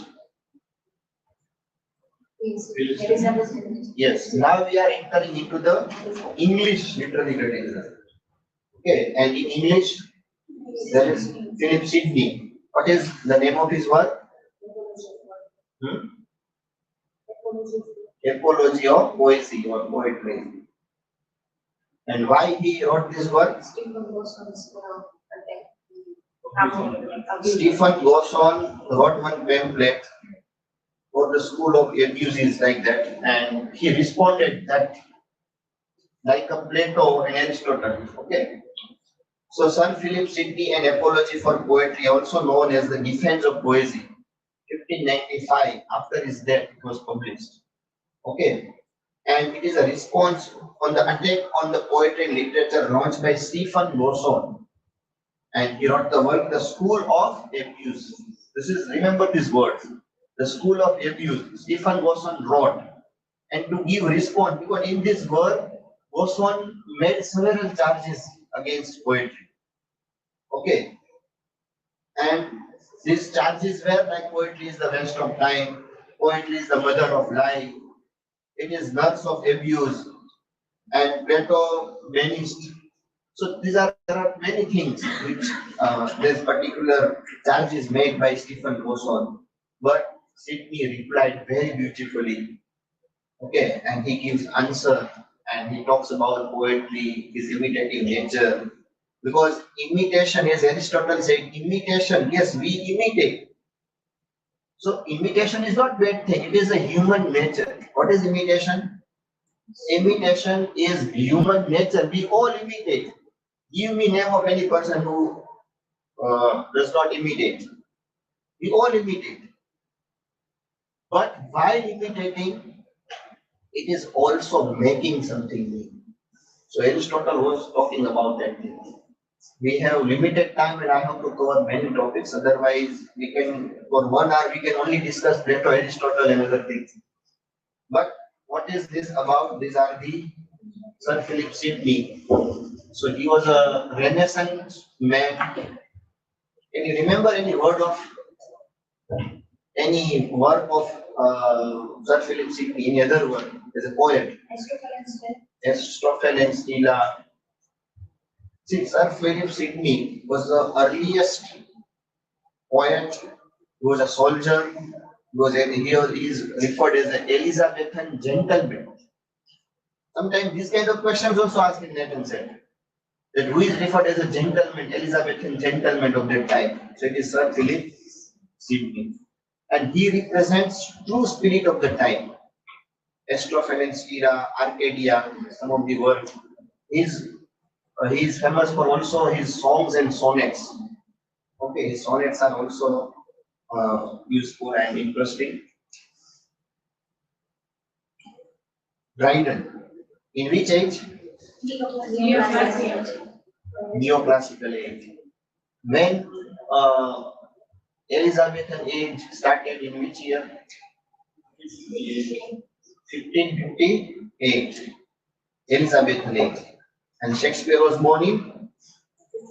Yes, now we are entering into the English literary criticism. Okay, and in English, there is Philip Sidney. What is the name of his work? Apology of Poesy or Poetry. And why he wrote this work? Stephen Gosson wrote one pamphlet for the school of abuses like that, and he responded that like a Plato and Aristotle. Okay. So Sir Philip Sidney, An Apology for Poetry, also known as the Defense of Poesy, 1595, after his death it was published. Okay. And it is a response on the attack on the poetry and literature launched by Stephen Gosson. And he wrote the work, The School of Abuse. This is, remember these words, The School of Abuse. Stephen Gosson wrote. And to give response, because in this work, Gosson made several charges against poetry. Okay. And these charges were like poetry is the waste of time, poetry is the mother of lie, it is nurse of abuse, and Plato banished. So there are many things which this particular charge is made by Stephen Gosson, but Sidney replied very beautifully. Okay, and he gives answer and he talks about poetry, his imitative nature. Because imitation, as Aristotle said, imitation, yes, we imitate. So imitation is not bad thing, it is a human nature. What is imitation? Imitation is human nature. We all imitate. Give me name of any person who does not imitate. We all imitate. But while imitating, it is also making something new. So Aristotle was talking about that thing. We have limited time and I have to cover many topics. Otherwise, we can, for 1 hour, we can only discuss Plato, Aristotle and other things. But what is this about? These are the Sir Philip Sidney. So he was a Renaissance man. Can you remember any work of Sir Philip Sidney? Any other work as a poet? Aristotle and Stella. See, Sir Philip Sidney was the earliest poet. He was a soldier. He is referred as an Elizabethan gentleman. Sometimes these kind of questions also asked in NET and SET. That who is referred as a gentleman, Elizabethan gentleman of that time. So it is Sir Philip Sidney. And he represents true spirit of the time. Astrophanes era, Arcadia, some of the work. He is famous for also his songs and sonnets. Okay, his sonnets are also useful and interesting. Dryden. In which age? Neoclassical age. When Elizabethan age started in which year? 1558. Elizabethan age. And Shakespeare was born in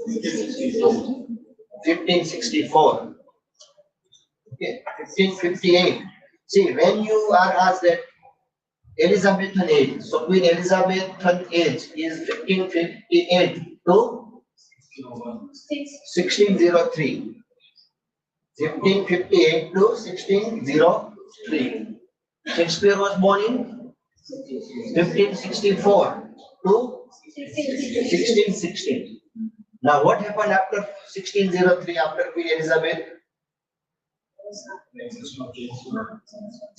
1564. Okay, 1558. See, when you are asked that Elizabethan age, so Queen Elizabethan age is 1558 to 1603. 1558 to 1603. Shakespeare was born in 1564 to 1616. Now, what happened after 1603 after Queen Elizabeth?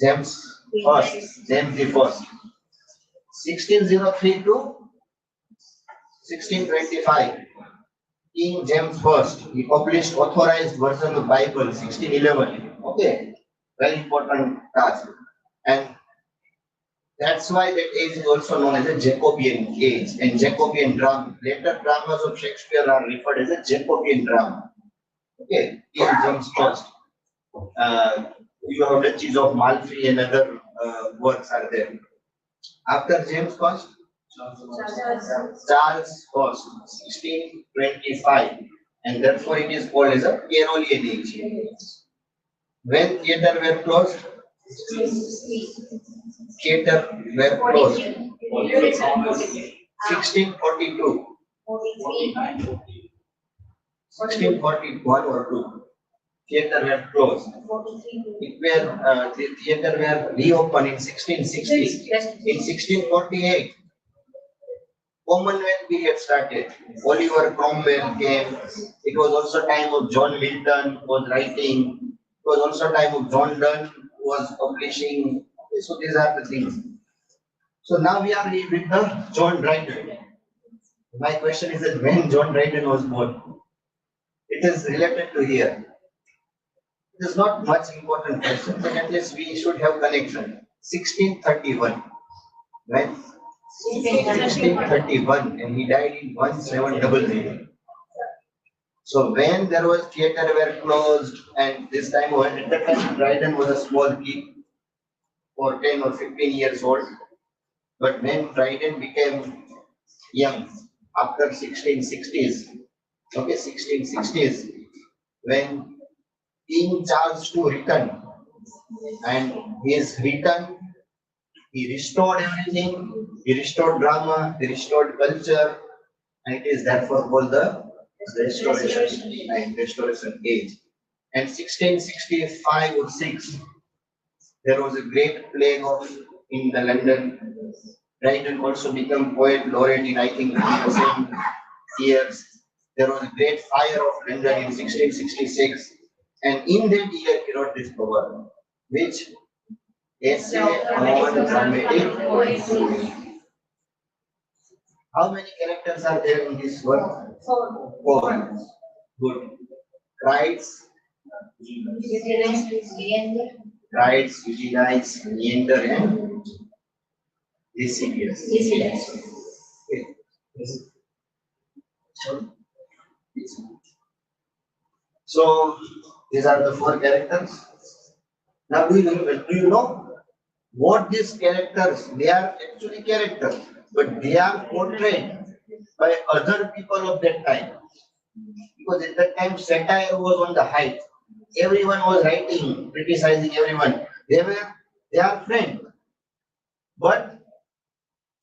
James first, James the first. 1603 to 1625. King James first. He published authorized version of Bible 1611. Okay, very important task. And that's why that age is also known as a Jacobean age and Jacobean drama. Later dramas of Shakespeare are referred as a Jacobean drama. Okay, King James first. You have Duchies of Malfi and other works are there. After James first, Charles first, 1625, and therefore it is called as a Carolian age. When theatre were closed, theatre were closed. 1642, 1641 or 2. Theatre were closed. The theatre were reopened in 1660. In 1648, Commonwealth period started. Oliver Cromwell came. It was also time of John Milton was writing. It was also time of John Donne was publishing. Okay, so these are the things. So now we are with the John Dryden. My question is that when John Dryden was born, it is related to here. It is not much important question, but at least we should have connection. 1631. When? 1631, and he died in 1700. So when there was theatre were closed, and this time at the time Dryden was a small kid, or 10 or 15 years old. But when Dryden became young, after 1660s, okay, 1660s, when King Charles II returned, and his return, he restored everything, he restored drama, he restored culture, and it is therefore called the Restoration age. And 1665 or 6, there was a great plague in the London. Dryden also became poet laureate in I think the same years. There was a great fire of London in 1666, and in that year he wrote this poem, which essay on dramatic poetry. How many characters are there in this work? 4. Good. Crites, Eugenides, Meander, and Decidius. Okay. So these are the 4 characters. Now do you know what these characters? They are actually characters, but they are portrayed by other people of that time. Because at that time satire was on the height. Everyone was writing, criticizing everyone. They are friends. But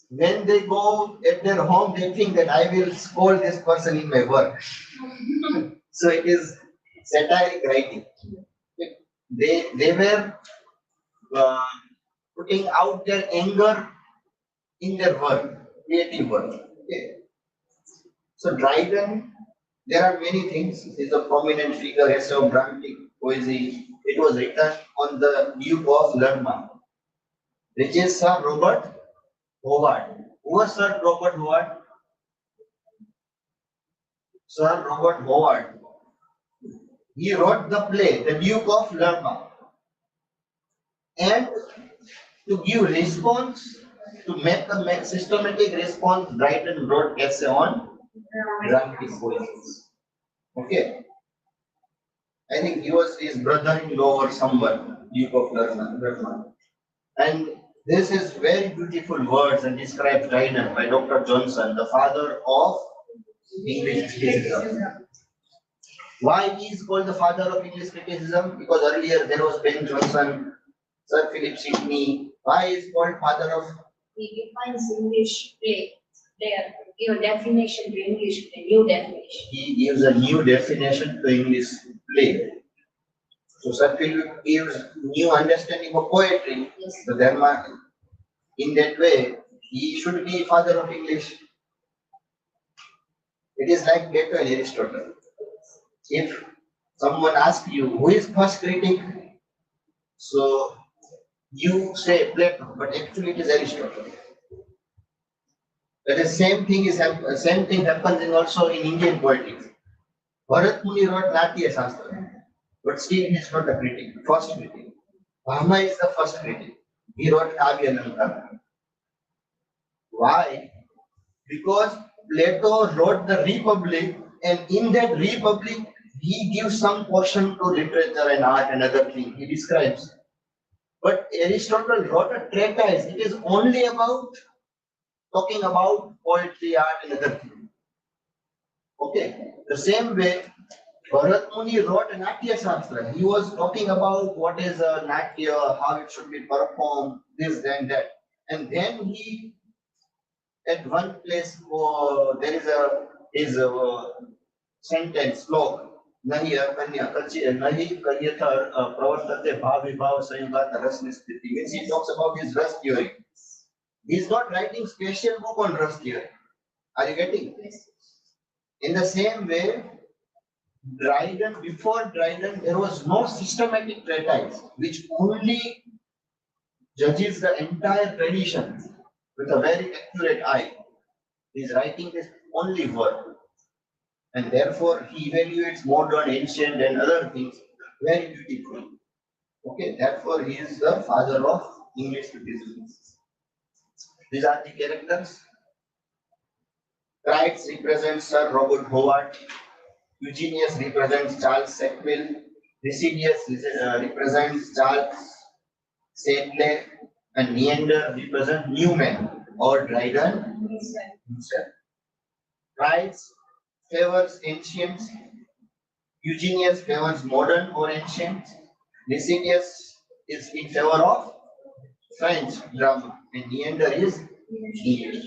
when they go at their home, they think that I will scold this person in my work. So it is satiric writing. They were putting out their anger in their work, creative work. Okay. So Dryden, there are many things. He is a prominent figure, essay of dramatic poesy. It was written on the Duke of Lerma, which is Sir Robert Howard. Who was Sir Robert Howard? Sir Robert Howard. He wrote the play, The Duke of Lerma. And to give response, to make a systematic response, Dryden wrote essay on dramatic poesis. Okay. I think he was his brother-in-law or someone, Duke of Lerma. And this is very beautiful words and describes Dryden by Dr. Johnson, the father of English criticism. Why he is called the father of English criticism? Because earlier there was Ben Jonson, Sir Philip Sidney. Why is called father of? He defines English play. There, give a definition to English play, new definition. He gives a new definition to English play. So Sir Philip gives new understanding of poetry. Yes. So therefore, in that way, he should be father of English. It is like Plato and Aristotle. If someone asks you who is first critic, so you say Plato, but actually it is Aristotle. But the same thing happens in also in Indian politics. Bharat Muni wrote Natya Shastra, but still he is not a critic, first critic. Brahma is the first critic. He wrote Kavya Lankara. Why? Because Plato wrote the Republic, and in that Republic, he gives some portion to literature and art and other things. He describes. But Aristotle wrote a treatise. It is only about talking about poetry, art, and other things. Okay. The same way, Bharat Muni wrote a Natya Shastra. He was talking about what is a Natya, how it should be performed, this and that. And then he, at one place, there is a sentence, slok. नहीं कन्या नहीं कन्यथा प्रवर्तते भाव विभाव संयुगात रस निस्थिति. Means he talks about his rus theory. He is not writing special book on rus theory. Are you getting? Yes. In the same way, before Dryden, there was no systematic treatise which only judges the entire tradition with a very accurate eye. He is writing this only work. And therefore, he evaluates modern, ancient, and other things very beautifully. Okay, therefore, he is the father of English criticism. These are the characters. Crites represents Sir Robert Howard. Eugenius represents Charles Sackville. Residius represents Charles Sedley. And Neander represents Newman or Dryden himself. Crites favors ancients. Eugenius favors modern or ancient. Residius is in favor of French drama. And Neander is English.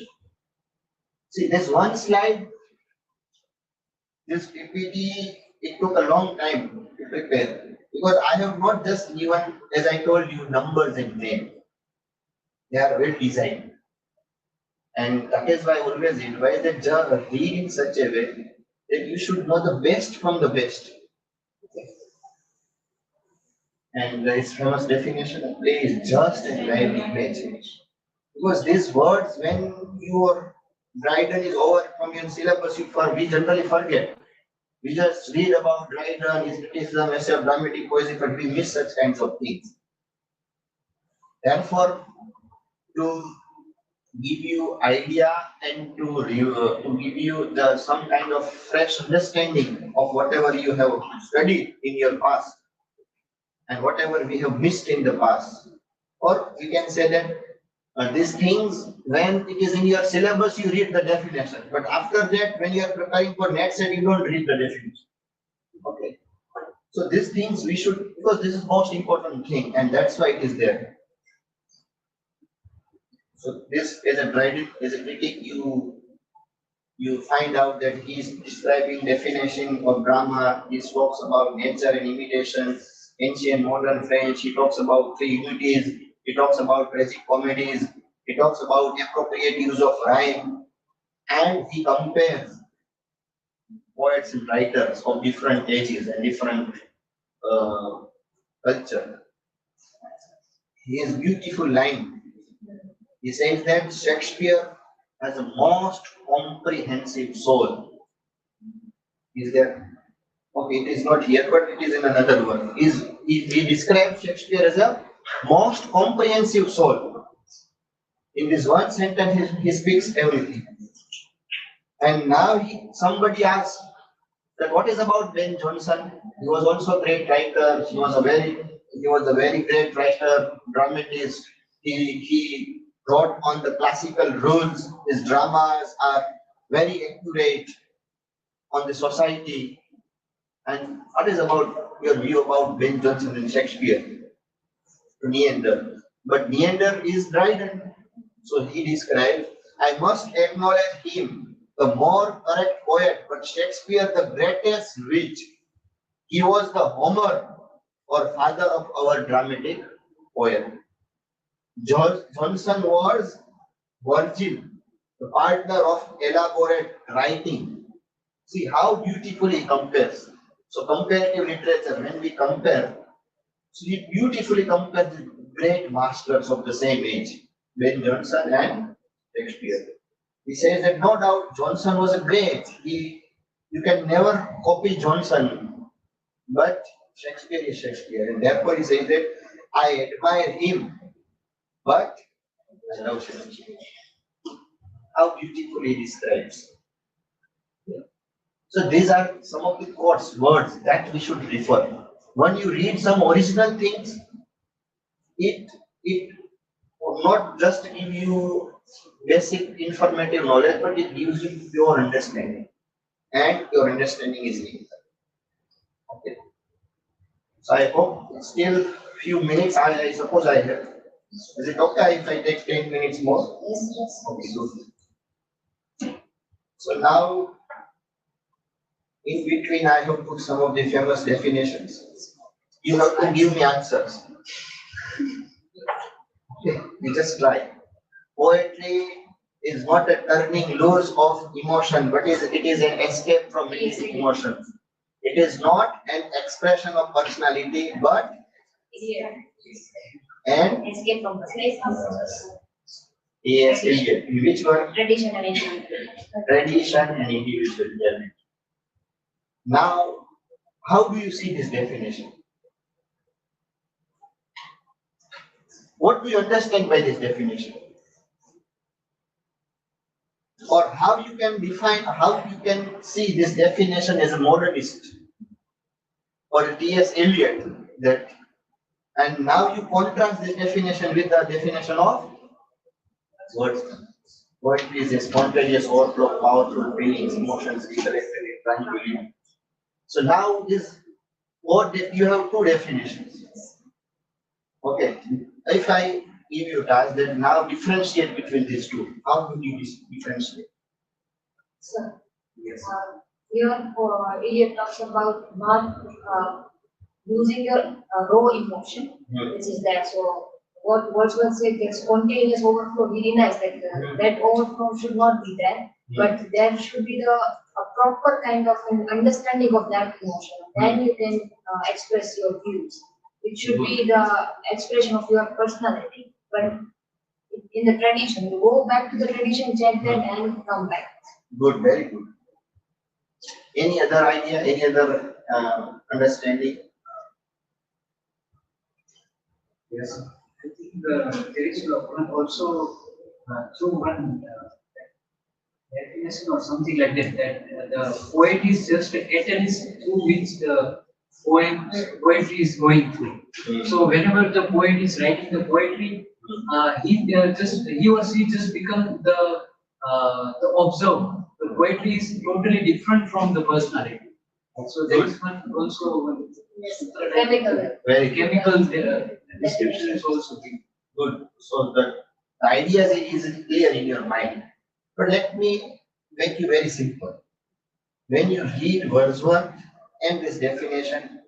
See, this one slide, this PPT, it took a long time to prepare because I have not just given, as I told you, numbers and names. They are well designed. And that is why I always advise that read in such a way that you should know the best from the best. And its famous definition of play is just and lively imagination. Because these words, when your Dryden is over from your syllabus, we generally forget. We just read about Dryden, his criticism, essay of dramatic poesy, but we miss such kinds of things. Therefore, to give you idea and to give you some kind of fresh understanding of whatever you have studied in your past and whatever we have missed in the past. Or we can say that these things, when it is in your syllabus, you read the definition. But after that, when you are preparing for next set, you don't read the definition. Okay. So these things we should, because this is most important thing, and that's why it is there. So this, as a Dryden, as a critic, you find out that he is describing definition of drama. He talks about nature and imitation, ancient, modern French. He talks about three unities. He talks about tragic comedies. He talks about appropriate use of rhyme, and he compares poets and writers of different ages and different culture. He has beautiful line. He says that Shakespeare has a most comprehensive soul. Is there? Okay, it is not here, but it is in another work. He describes Shakespeare as a most comprehensive soul. In this one sentence, he speaks everything. And now somebody asks that what is about Ben Jonson? He was also a great writer. He was a very great writer, dramatist. He wrote on the classical rules. His dramas are very accurate on the society. And what is about your view about Ben Jonson and Shakespeare? To Neander. But Neander is Dryden. So he describes, I must acknowledge him, the more correct poet, but Shakespeare the greatest wit. He was the Homer or father of our dramatic poet. Johnson was Virgil, the partner of elaborate writing. See how beautifully he compares. So comparative literature, when we compare, so he beautifully compares the great masters of the same age, Ben Jonson and Shakespeare. He says that no doubt Johnson was a great. You can never copy Johnson, but Shakespeare is Shakespeare, and therefore he says that I admire him, but I love Shakespeare. How beautifully he describes. So these are some of the quotes, words that we should refer. When you read some original things, it will not just give you basic informative knowledge, but it gives you pure understanding. And your understanding is limited. Okay. So I hope it's still few minutes. I suppose I have. Is it okay if I take 10 minutes more? Yes. Okay, good. So now in between I have put some of the famous definitions. You have to give me answers. Okay, we just try. Poetry is not a turning loose of emotion, but it is an escape from emotions. It is not an expression of personality, but an Escape from yes, which one? tradition and individuality. Tradition and individuality. Now, how do you see this definition? What do you understand by this definition? Or how you can define, how you can see this definition as a modernist or a T.S. Eliot, that, and now you contrast this definition with the definition of words. Poetry is a spontaneous overflow of powerful feelings, emotions, intellectually, tranquility. So now this, you have two definitions. Okay, if I give you a task, then now differentiate between these two. How do you differentiate? Sir, Yes. here Eliot talks about not using your raw emotion, which is that. So what Wordsworth said, that spontaneous overflow, he denies that that overflow should not be there, but there should be a proper kind of an understanding of that emotion. Then you can express your views. It should be the expression of your personality, but in the tradition, you go back to the tradition, check that, and come back. Good, very good. Any other idea, any other understanding? Yes. I think there is also through one definition or something like that, that the poet is just a catalyst through which the poetry is going through. So whenever the poet is writing the poetry, he or she just become the observer. The poetry is totally different from the personality. So there is one also Chemical. Very good. chemical description is also Good. So the idea is clear in your mind. But let me make you very simple. When you read Wordsworth and this definition,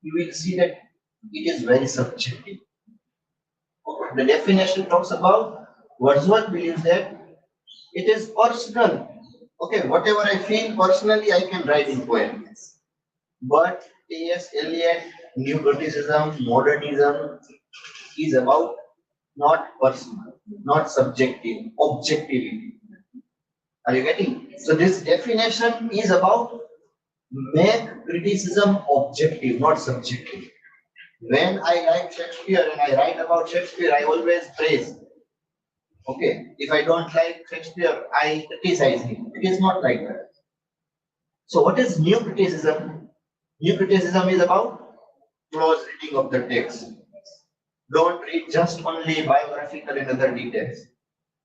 you will see that it is very subjective. The definition talks about Wordsworth believes that it is personal. Okay, whatever I feel personally, I can write in poem. But T.S. Eliot, New Criticism, Modernism is about not personal, not subjective, objectivity. Are you getting? So this definition is about make criticism objective, not subjective. When I like Shakespeare and I write about Shakespeare, I always praise. Okay, if I don't like Shakespeare, I criticize him. It is not like that. So what is new criticism? New criticism is about close reading of the text. Don't read just only biographical and other details.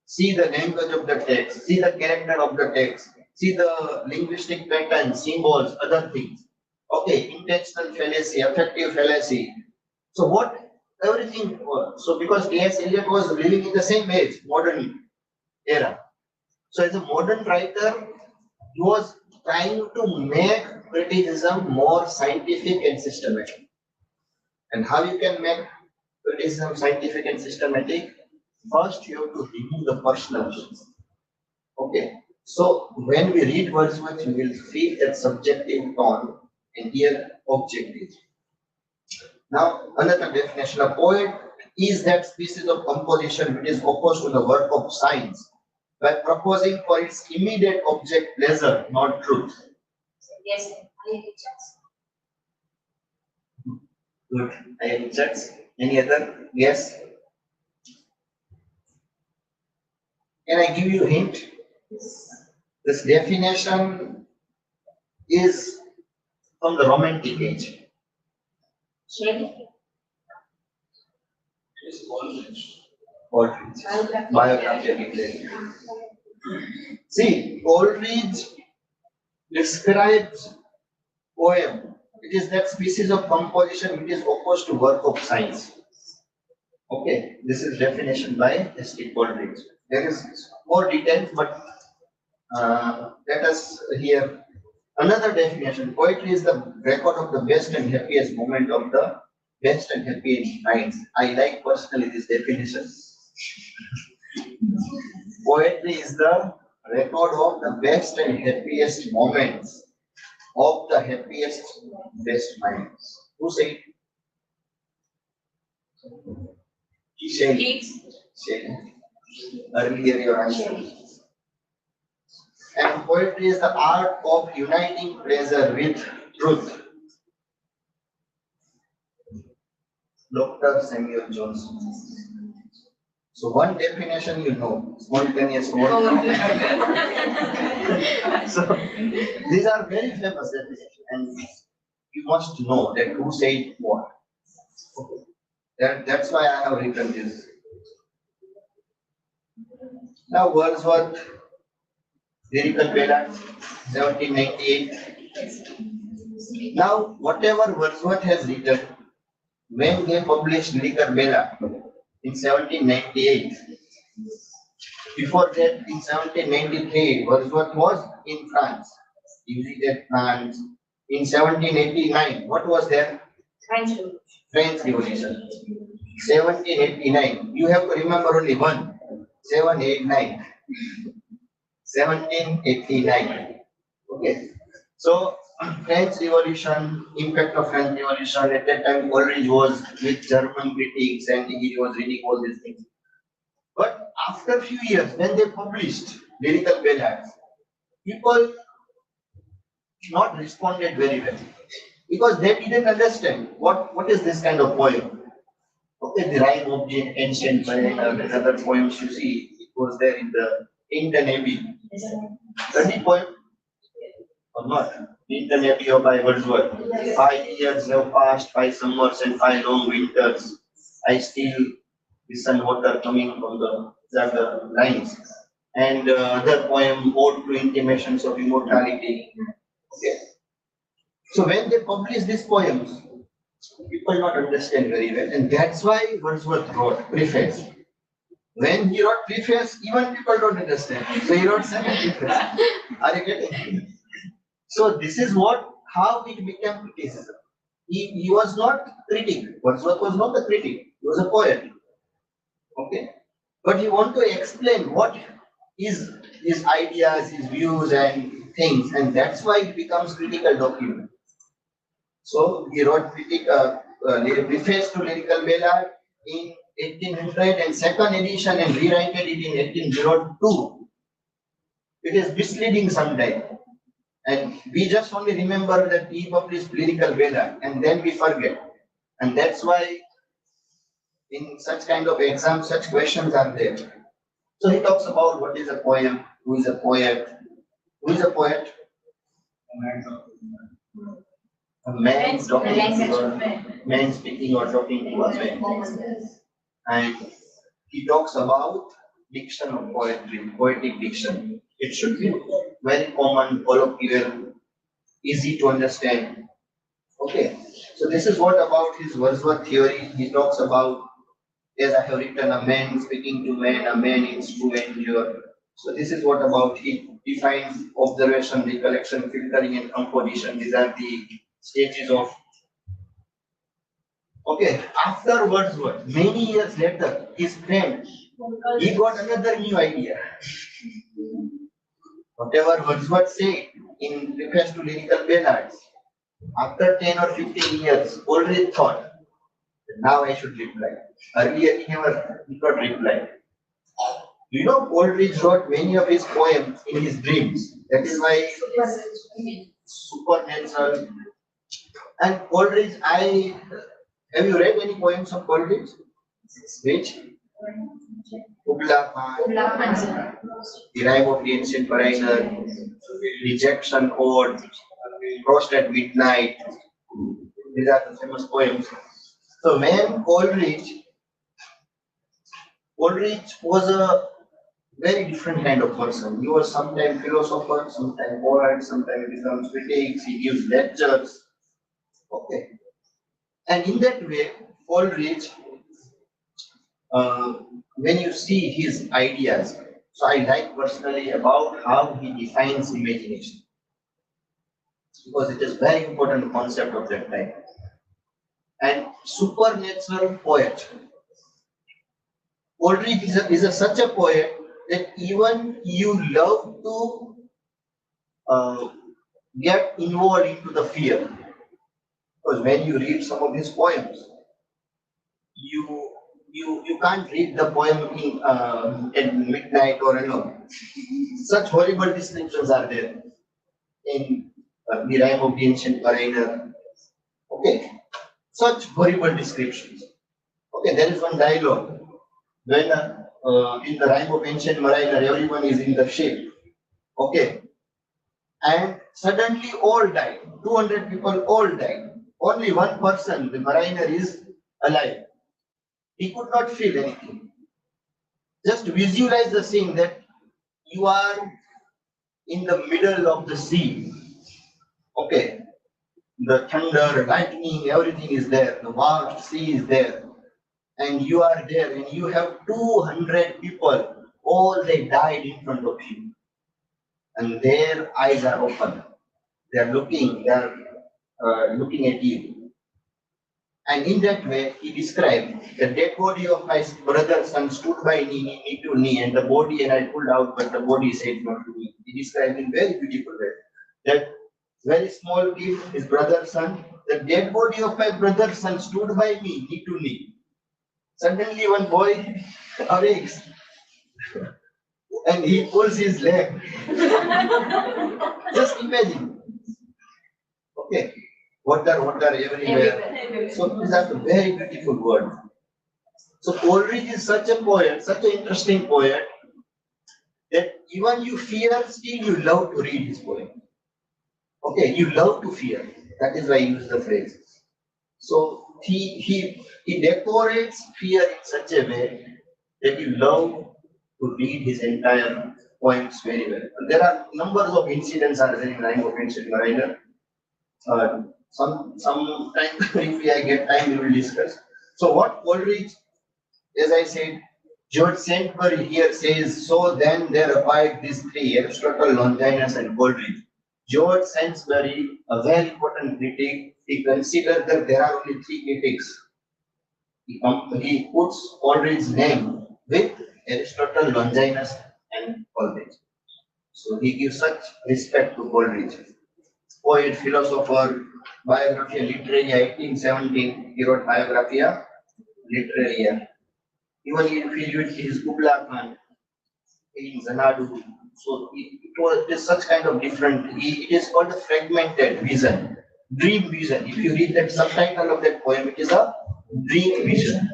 See the language of the text, see the character of the text, see the linguistic patterns, symbols, other things. Okay, intentional fallacy, affective fallacy. So what everything was. So because T.S. Eliot was living in the same age, modern era. So as a modern writer, he was trying to make criticism more scientific and systematic. And how you can make criticism scientific and systematic? First, you have to remove the personal. Okay. So when we read Wordsworth, you will feel that subjective tone and here objective. Now, another definition, a poet is that species of composition which is opposed to the work of science by proposing for its immediate object pleasure, not truth. Yes, I agree. Good. I am Richards. Any other guess? Can I give you a hint? This definition is from the Romantic age. Shelley. Coleridge. Biography of literature. See, Coleridge describes poem. It is that species of composition which is opposed to work of science. Okay, this is definition by S.T. Coleridge. There is more details, but let us hear another definition. Poetry is the record of the best and happiest moment of the best and happiest minds. I like personally this definition. Poetry is the record of the best and happiest moments of the happiest best minds. Who said? Shelley. Shelley. Earlier your answer. And poetry is the art of uniting pleasure with truth. Dr. Samuel Johnson. So one definition you know, spontaneous word. So these are very famous definitions and you must know that who said what. Okay. That's why I have written this. Now Wordsworth, Lyrical Ballad, 1798. Now whatever Wordsworth has written, when they published Lyrical Ballad in 1798, before that in 1793, Wordsworth was in France. He visited France. In 1789, what was there? French Revolution. French Revolution. 1789. You have to remember only one. 789. 1789. Okay. So French Revolution, impact of French Revolution. At that time, Coleridge was with German critics and he was reading all these things. But after a few years, when they published Lyrical Ballads, people not responded very well because they didn't understand what is this kind of poem. Okay, the rhyme of the ancient and other poems you see, it was there in the Navy. Study poem or not? In the Navy by Wordsworth. 5 years have passed, 5 summers and 5 long winters. I still listen water coming from the lines. And other poem, Ode to Intimations of Immortality. Okay. So when they publish these poems, people not understand very well, and that's why Wordsworth wrote preface. When he wrote preface, even people don't understand. So he wrote second preface. Are you getting? So this is how it became criticism. He was not critic. Wordsworth was not a critic. He was a poet. Okay, but he want to explain what is his ideas, his views, and things, and that's why it becomes critical document. So he wrote preface to Lyrical Ballad in 1800 and second edition and rewritten it in 1802. It is misleading sometimes. And we just only remember that he published lyrical Veda, and then we forget. And that's why in such kind of exams, such questions are there. So he talks about what is a poem, who is a poet. Who is a poet? A man talking or man speaking or talking to a man. And he talks about diction of poetry, poetic diction. It should be very common, colloquial, easy to understand. Okay, so this is what about his Wordsworth theory. He talks about, as I have written, a man speaking to man, a man is to endure. So this is what about he defines observation, recollection, filtering, and composition. These are the stages of. Okay, after Wordsworth, many years later, his friend, he got another new idea. Whatever Wordsworth said in preface to lyrical ballads, after 10 or 15 years, Coleridge thought, now I should reply. Earlier he never did not reply. You know, Coleridge wrote many of his poems in his dreams. That is why supernatural. And Coleridge, have you read any poems of Coleridge? Which? Kubla Khan, The Rime of the Ancient Mariner, Rejection Ode, Frost at Midnight. These are the famous poems. So when Coleridge was a very different kind of person. He was sometimes philosopher, sometimes poet, sometimes he becomes critics, he gives lectures. Okay. And in that way, Coleridge, when you see his ideas, so I like personally about how he defines imagination. Because it is very important concept of that time. And supernatural poet. Coleridge is such a poet that even you love to get involved into the fear. Because when you read some of his poems, you can't read the poem at midnight or alone. Such horrible descriptions are there in the Rime of the Ancient Mariner. Okay, such horrible descriptions. Okay, there is one dialogue when in the Rime of Ancient Mariner, everyone is in the ship. Okay, and suddenly all died. 200 people all died. Only one person, the mariner, is alive. He could not feel anything. Just visualize the scene that you are in the middle of the sea. Okay, the thunder, lightning, everything is there. The vast sea is there. And you are there and you have 200 people. All they died in front of you. And their eyes are open. They are looking at you. And in that way, he described the dead body of my brother's son stood by knee to knee, and the body, and I pulled out, but the body said not to me. He described in very beautiful way that very small kid, his brother's son, the dead body of my brother's son stood by me, knee to knee. Suddenly, one boy awakes and he pulls his leg. Just imagine. Okay. Water everywhere. So these are the very beautiful words. So Coleridge is such a poet, such an interesting poet, that even you fear, still you love to read his poem. Okay, you love to fear. That is why I use the phrase. So he decorates fear in such a way that you love to read his entire poems very well. There are numbers of incidents are there in Rime of Ancient Mariner. Some time if I get time we will discuss. So what Coleridge, as I said, George Saintbury here says, so then there abide these three, Aristotle, Longinus and Coleridge. George Saintbury, a very important critic, he considered that there are only three critics. He puts Coleridge's name with Aristotle, Longinus and Coleridge. So he gives such respect to Coleridge. Poet, philosopher, Biographia Literaria, 1817, he wrote Biographia Literaria. Even if he used his Kubla Khan, in Xanadu. So it is such kind of different. It is called a fragmented vision, dream vision. If you read that subtitle of that poem, it is a dream vision.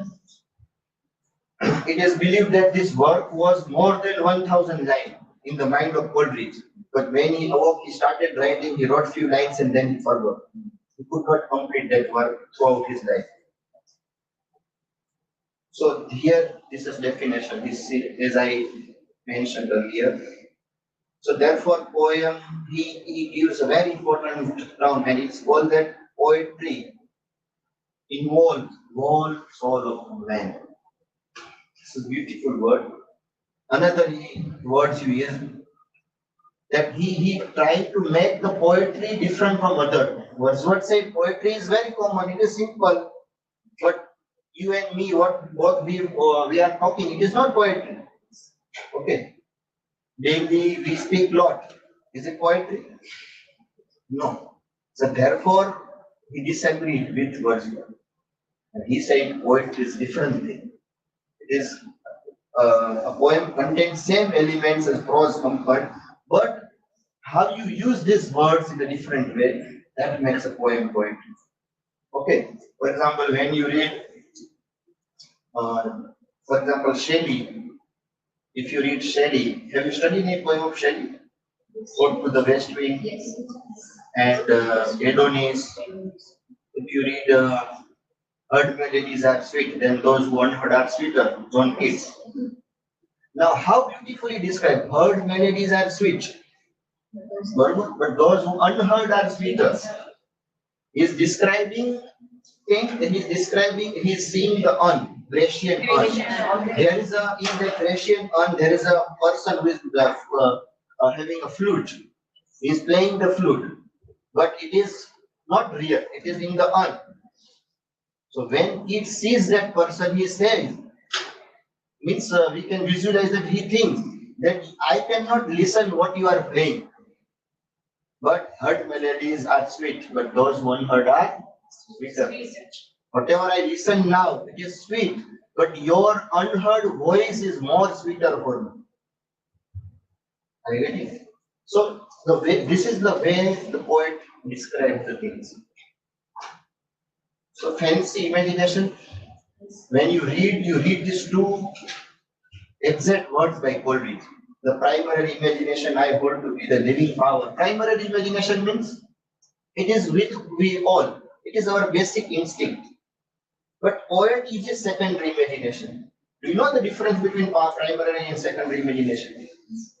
It is believed that this work was more than 1,000 lines in the mind of Coleridge. But when he awoke, he started writing. He wrote few lines and then he forgot. He could not complete that work throughout his life. So here, this is definition. This is, as I mentioned earlier. So therefore, poem, he gives a very important term, and it's called that poetry involves whole soul of man. It's a beautiful word. Another words you use, that he tried to make the poetry different from other. Wordsworth said poetry is very common, it is simple, but you and me, what we are talking, it is not poetry. Okay. Daily we speak lot. Is it poetry? No. So therefore, he disagreed with Wordsworth. And he said poetry is different thing. It is a poem contains same elements as prose comfort, but how you use these words in a different way, that makes a poem poetry. Okay. For example, when you read, for example, Shelley, if you read Shelley, have you studied a poem of Shelley? Go to the West Wing. Yes. And Adonis. If you read Heard melodies are sweet, then those who unheard are sweeter. John Keats. Now, how beautifully described. Heard melodies are sweet, but those who unheard are sweeter. He's describing things. He's seeing the urn, Grecian urn. There is in the Grecian urn, there is a person with having a flute. He's playing the flute, but it is not real. It is in the urn. So when he sees that person, he says, means we can visualize that he thinks that I cannot listen what you are playing. But heard melodies are sweet, but those who unheard are sweeter. Whatever I listen now, it is sweet, but your unheard voice is more sweeter for me. Are you getting it? So this is the way the poet describes the things. So fancy imagination. When you read these two exact words by Coleridge. The primary imagination I hold to be the living power. Primary imagination means it is with we all. It is our basic instinct. But poet is a secondary imagination. Do you know the difference between primary and secondary imagination?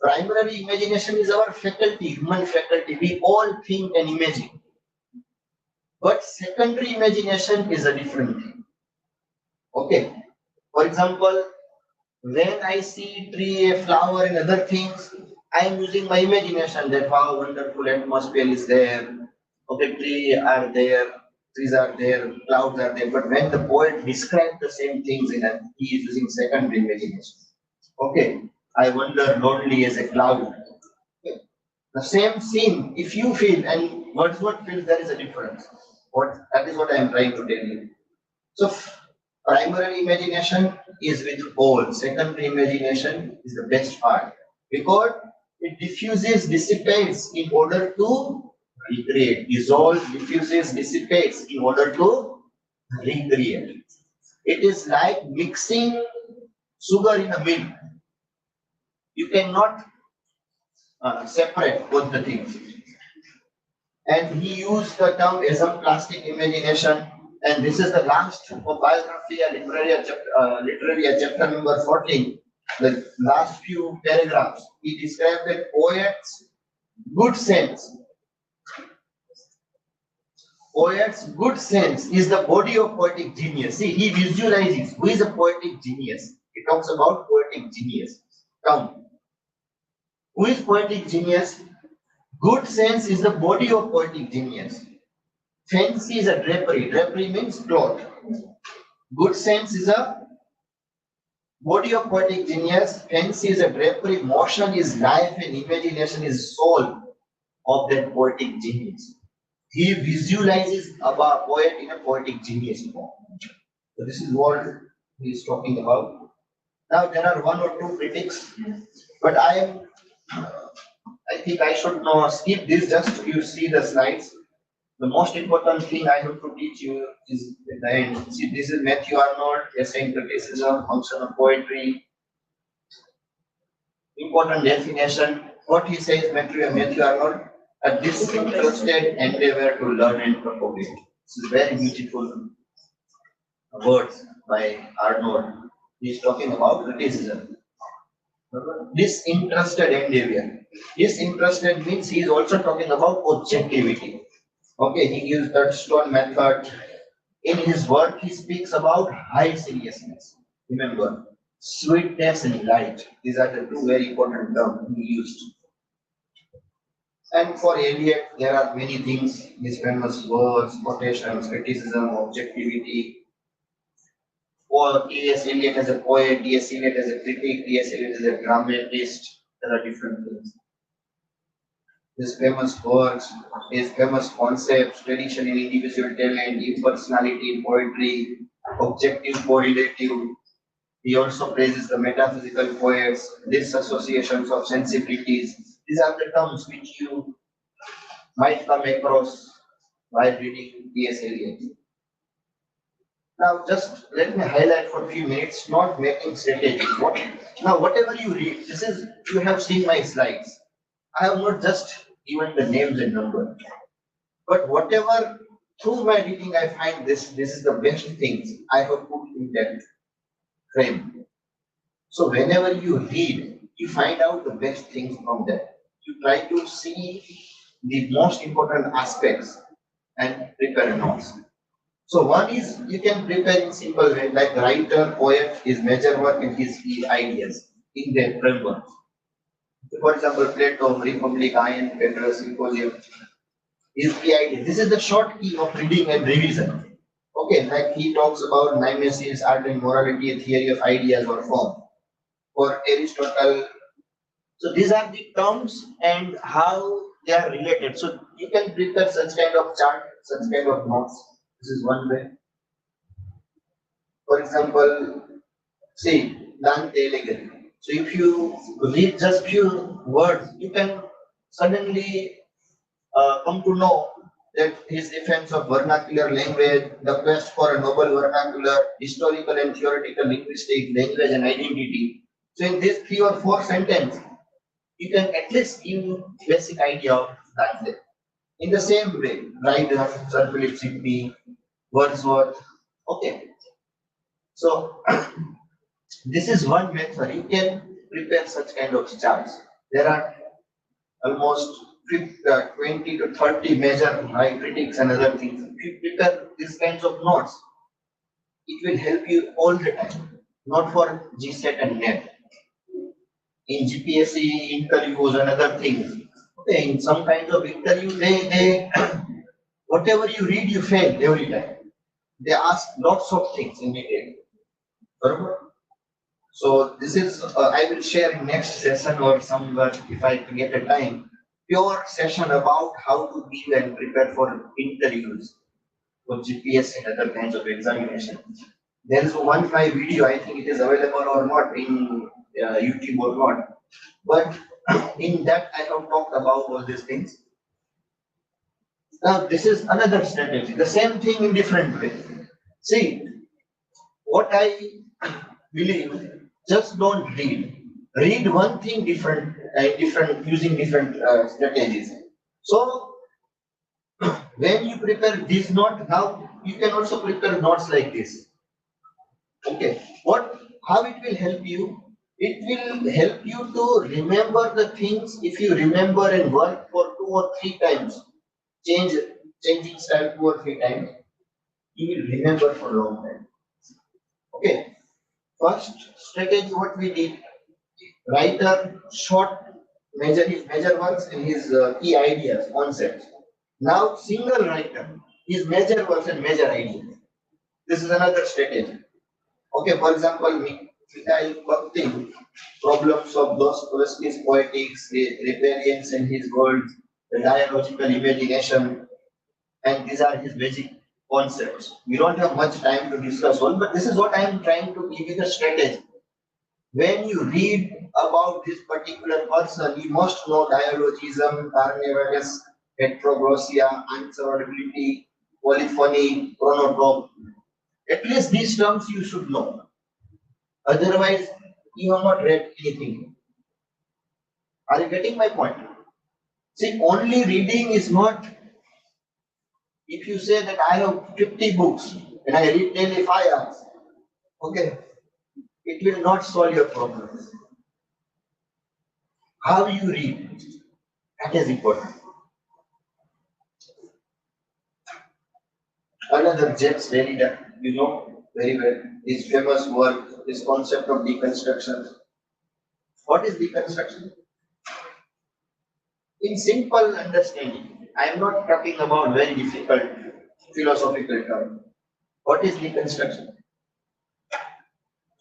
Primary imagination is our faculty, human faculty. We all think and imagine. But secondary imagination is a different thing. Okay. For example, when I see tree, a flower, and other things, I am using my imagination that how wonderful atmosphere is there. Okay, trees are there, clouds are there. But when the poet describes the same things he is using secondary imagination. Okay, I wander lonely as a cloud. Okay. The same scene, if you feel and Wordsworth feels, there is a difference. That is what I am trying to tell you. So primary imagination is with all. Secondary imagination is the best part because it diffuses, dissipates in order to recreate. Dissolves, diffuses, dissipates in order to recreate. It is like mixing sugar in a milk. You cannot separate both the things. And he used the term plastic imagination. And this is the last of biography, literary chapter number 14. The last few paragraphs. He described the poet's good sense. Poet's good sense is the body of poetic genius. See, he visualizes who is a poetic genius. He talks about poetic genius. Come. Who is poetic genius? Good sense is the body of poetic genius. Fancy is a drapery. Drapery means cloth. Good sense is a body of poetic genius. Fancy is a drapery. Motion is life and imagination is soul of that poetic genius. He visualizes about poet in a poetic genius form. So this is what he is talking about. Now there are one or two critics But I think I should now skip this just you see the slides. The most important thing I have to teach you is at the end. See, this is Matthew Arnold, essay criticism, function of poetry. Important definition. What he says, Matthew Arnold, a disinterested endeavor to learn and propagate. This is very beautiful words by Arnold. He is talking about criticism. Disinterested endeavor. Disinterested means he is also talking about objectivity. Okay, he gives touchstone method. In his work, he speaks about high seriousness. Remember, sweetness and light. These are the two very important terms he used. And for Eliot, there are many things, his famous words, quotations, criticism, objectivity. Or T.S. Eliot as a poet, T.S. Eliot as a critic, T.S. Eliot as a dramatist. There are different things. His famous works, his famous concepts, tradition in individual talent, impersonality in poetry, objective correlative. He also praises the metaphysical poets, disassociations of sensibilities. These are the terms which you might come across while reading T.S. Eliot. Now, just let me highlight for a few minutes, not making strategy. Now, whatever you read, this is, you have seen my slides. I have not just given the names and numbers, but whatever, through my reading, I find this is the best things I have put in that frame. So, whenever you read, you find out the best things from that. You try to see the most important aspects and prepare notes. So one is you can prepare in simple way, like writer, poet, his major work and his key ideas in their framework. For example, Plato, Republic, Iron, Phaedrus, Symposium, his key ideas. This is the short key of reading and revision. Okay, like he talks about mimesis, art and morality, a theory of ideas or form. For Aristotle, so these are the terms and how they are related. So you can prepare such kind of chart, such kind of notes. This is one way. For example, see Dante Alighieri. So if you read just few words, you can suddenly come to know that his defense of vernacular language, the quest for a noble vernacular, historical and theoretical linguistic, language and identity. So in these 3 or 4 sentences, you can at least give basic idea of Dante. In the same way, Ryder, Sir Philip Sidney, Wordsworth. Okay. So this is one method. You can prepare such kind of charts. There are almost 20 to 30 major critics and other things. If you prepare these kinds of notes, it will help you all the time, not for GSET and NET. In GPSC interviews and other things. Okay, in some kinds of interview, they whatever you read, you fail every time. They ask lots of things in detail. Remember? So this is, I will share in next session or somewhere if I get a time, pure session about how to give and prepare for interviews for GPS and other kinds of examinations. There is one my video, I think it is available or not in YouTube or not. But in that I have talked about all these things. Now this is another strategy, the same thing in different way. See, what I believe, just don't read. Read one thing different, using different strategies. So when you prepare this note, now you can also prepare notes like this. Okay, how it will help you? It will help you to remember the things. If you remember and work for 2 or 3 times, changing style 2 or 3 times, you will remember for a long time. Okay, first strategy what we did, writer short his major works and his key ideas, concepts. Now single writer, his major works and major ideas. This is another strategy. Okay, for example, Mikhail Bakhtin, problems of Dostoevsky's poetics, rebellions in his words, the dialogical imagination, and these are his basic concepts. We don't have much time to discuss all, but this is what I am trying to give you the strategy. When you read about this particular person, you must know dialogism, carnivorous, heteroglossia, answerability, polyphony, chronotrope. At least these terms you should know. Otherwise, you have not read anything. Are you getting my point? See, only reading is not. If you say that I have 50 books and I read daily 5 hours, okay, it will not solve your problems. How you read, that is important. Another James Derrida, you know very well, his famous work, this concept of deconstruction. What is deconstruction? In simple understanding, I am not talking about very difficult philosophical term. What is deconstruction?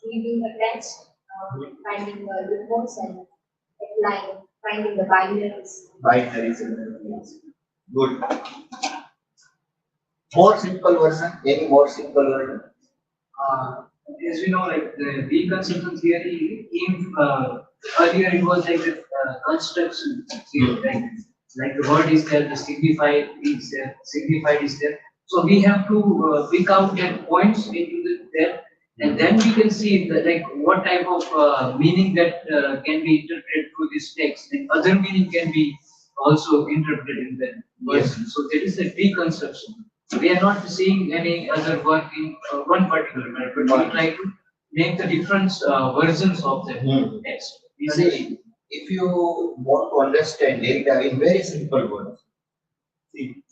Reading the text, finding the reports and applying, finding the binaries. Binaries. Good. More simple version? Any more simple version? As we know, like the reconstruction theory came earlier, it was like the construction theory, right? Like the word is there, the signified is there. So we have to pick out that points into there, and then we can see that, like what type of meaning that can be interpreted through this text, and other meaning can be also interpreted in that version. So there is a reconstruction. We are not seeing any other work in one particular matter, but we try to make the different versions of the text. You see, if you want to understand data in very simple words, see,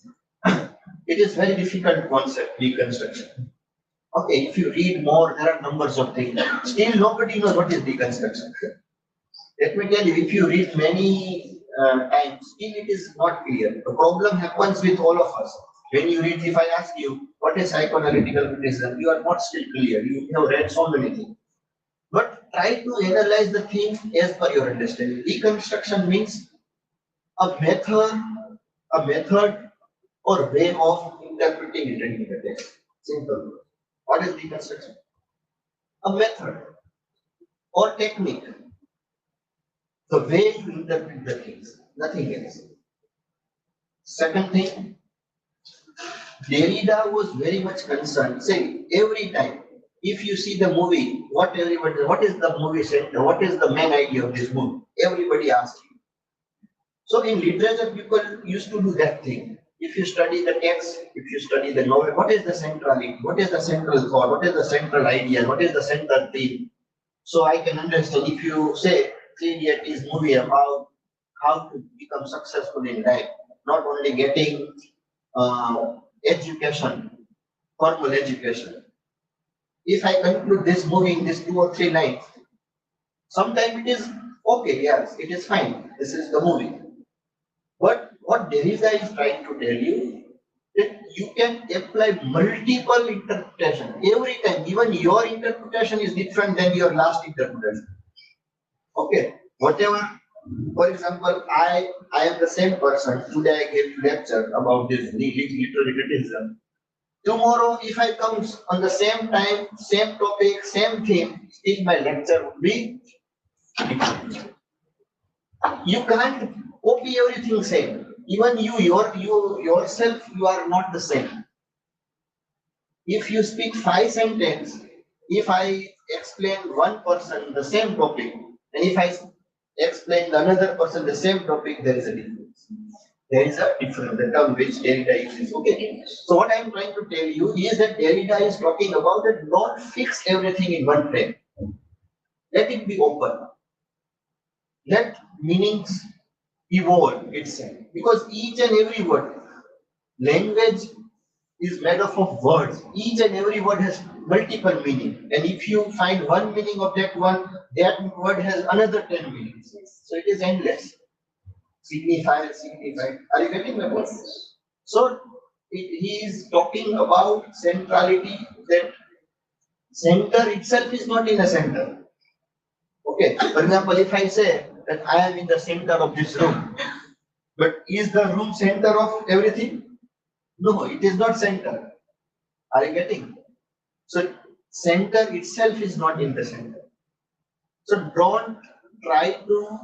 it is very difficult concept, deconstruction. Okay, if you read more, there are numbers of things. Still, nobody knows what is deconstruction. Let me tell you, if you read many times, still it is not clear. The problem happens with all of us. When you read, if I ask you, what is psychoanalytical criticism, you are not still clear. You have read so many things. But try to analyze the things as per your understanding. Deconstruction means a method or way of interpreting and reading the text. Simple. What is deconstruction? A method or technique. The way you interpret the things, nothing else. Second thing, Derrida was very much concerned. Say, every time, if you see the movie, what is the movie center? What is the main idea of this movie? Everybody asks you. So in literature, people used to do that thing. If you study the text, if you study the novel, what is the centrality? What is the central thought? What is the central idea? What is the central theme? So I can understand if you say 3 Idiots is movie about how to become successful in life, not only getting education, formal education. If I conclude this movie in these 2 or 3 lines, sometimes it is okay, yes, it is fine. This is the movie. But what Derrida is trying to tell you, that you can apply multiple interpretation every time. Even your interpretation is different than your last interpretation. Okay, whatever. For example, I am the same person. Today I gave lecture about this literary criticism. Tomorrow, if I come on the same time, same topic, same theme, still my lecture would be different. You can't copy everything same. Even you yourself, you are not the same. If you speak 5 sentences, if I explain one person the same topic, and if I explain another person the same topic, there is a difference. There is a difference, the term which Derrida uses. Okay. So what I am trying to tell you is that Derrida is talking about that don't fix everything in one frame. Let it be open. Let meanings evolve itself. Because each and every word, language is made up of words. Each and every word has multiple meaning. And if you find one meaning of that word has another 10 meanings. So it is endless. Signified. Are you getting my point? So he is talking about centrality, that center itself is not in a center. Okay. For example, if I say that I am in the center of this room, but is the room center of everything? No, it is not center. Are you getting? So center itself is not in the center. So don't try to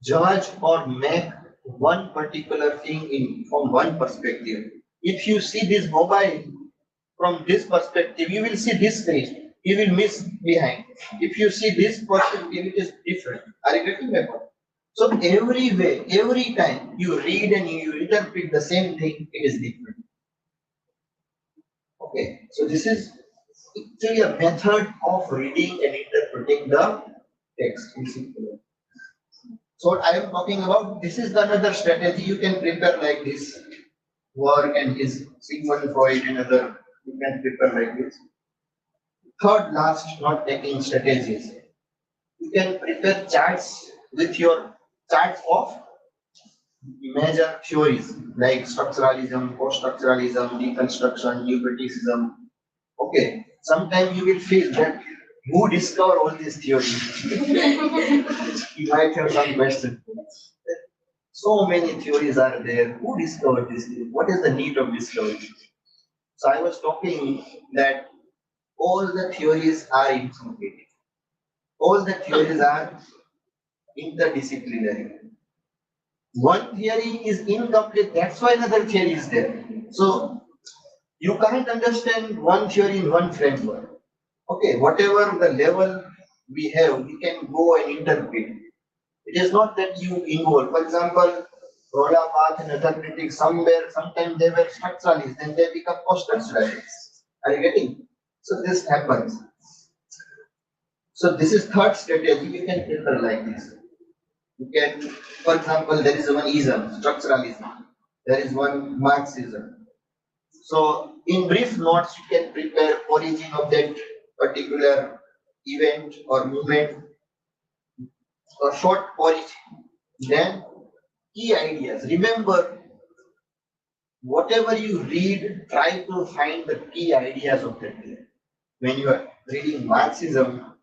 judge or make one particular thing in from one perspective. If you see this mobile from this perspective, you will see this screen. You will miss behind. If you see this perspective, it is different. Are you getting my point? So every way, every time you read and you interpret the same thing, it is different. Okay, so this is actually a method of reading and interpreting the text in simple. So what I am talking about, this is another strategy you can prepare like this. Work and his Sigmund Freud and other, you can prepare like this. Third, last, not taking strategies. You can prepare charts with your charts of major theories like structuralism, post-structuralism, deconstruction, new criticism. Okay, sometimes you will feel that who discovered all these theories? You might have some question. So many theories are there. Who discovered this? What is the need of discovery? So I was talking that all the theories are incomplete. All the theories are interdisciplinary. One theory is incomplete, that's why another theory is there. So you can't understand one theory in one framework. Okay, whatever the level we have, we can go and interpret. It is not that you involve. For example, Rolla Barthes and other critics, sometimes they were structuralists, then they become post-structuralists. Are you getting? So this happens. So this is third strategy. You can prepare like this. You can, for example, there is one ism, structuralism. There is one Marxism. So in brief notes, you can prepare origin of that particular event or movement, or short origin. Then key ideas. Remember, whatever you read, try to find the key ideas of that. When you are reading Marxism,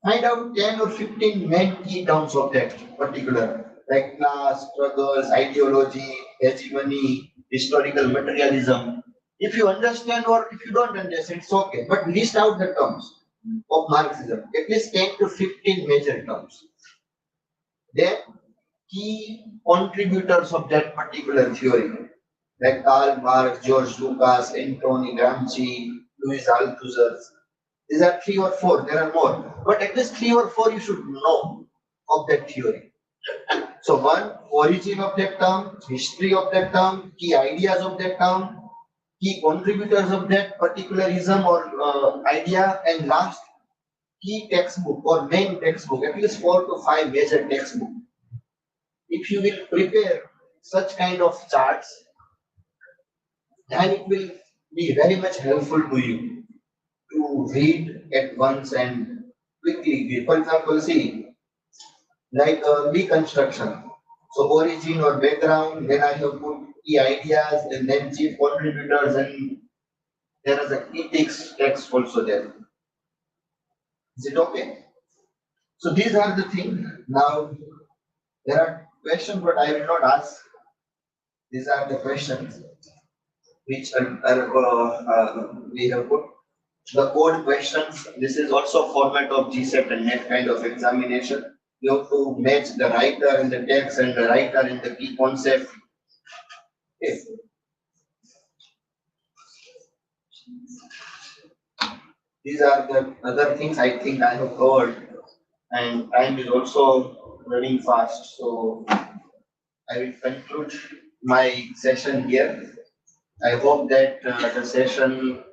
find out 10 or 15 main key terms of that particular, like class, struggles, ideology, hegemony, historical materialism. If you understand or if you don't understand, it's okay. But list out the terms of Marxism, at least 10 to 15 major terms. Then key contributors of that particular theory, like Karl Marx, George Lucas, Antonio Gramsci, Louis Althusser. These are 3 or 4, there are more. But at least 3 or 4 you should know of that theory. So one, origin of that term, history of that term, key ideas of that term, key contributors of that particular ism or idea, and last, key textbook or main textbook, at least 4 to 5 major textbook. If you will prepare such kind of charts, then it will be very much helpful to you to read at once and quickly. For example, see, like deconstruction. So origin or background, then I have put key ideas and then chief contributors, and there is a key text also there. Is it okay? So these are the things. Now there are questions, but I will not ask. These are the questions which we have put. The code questions, this is also format of GSET and NET kind of examination. You have to match the writer in the text and the writer in the key concept. Okay. These are the other things I think I have covered, and time is also running fast. So I will conclude my session here. I hope that the session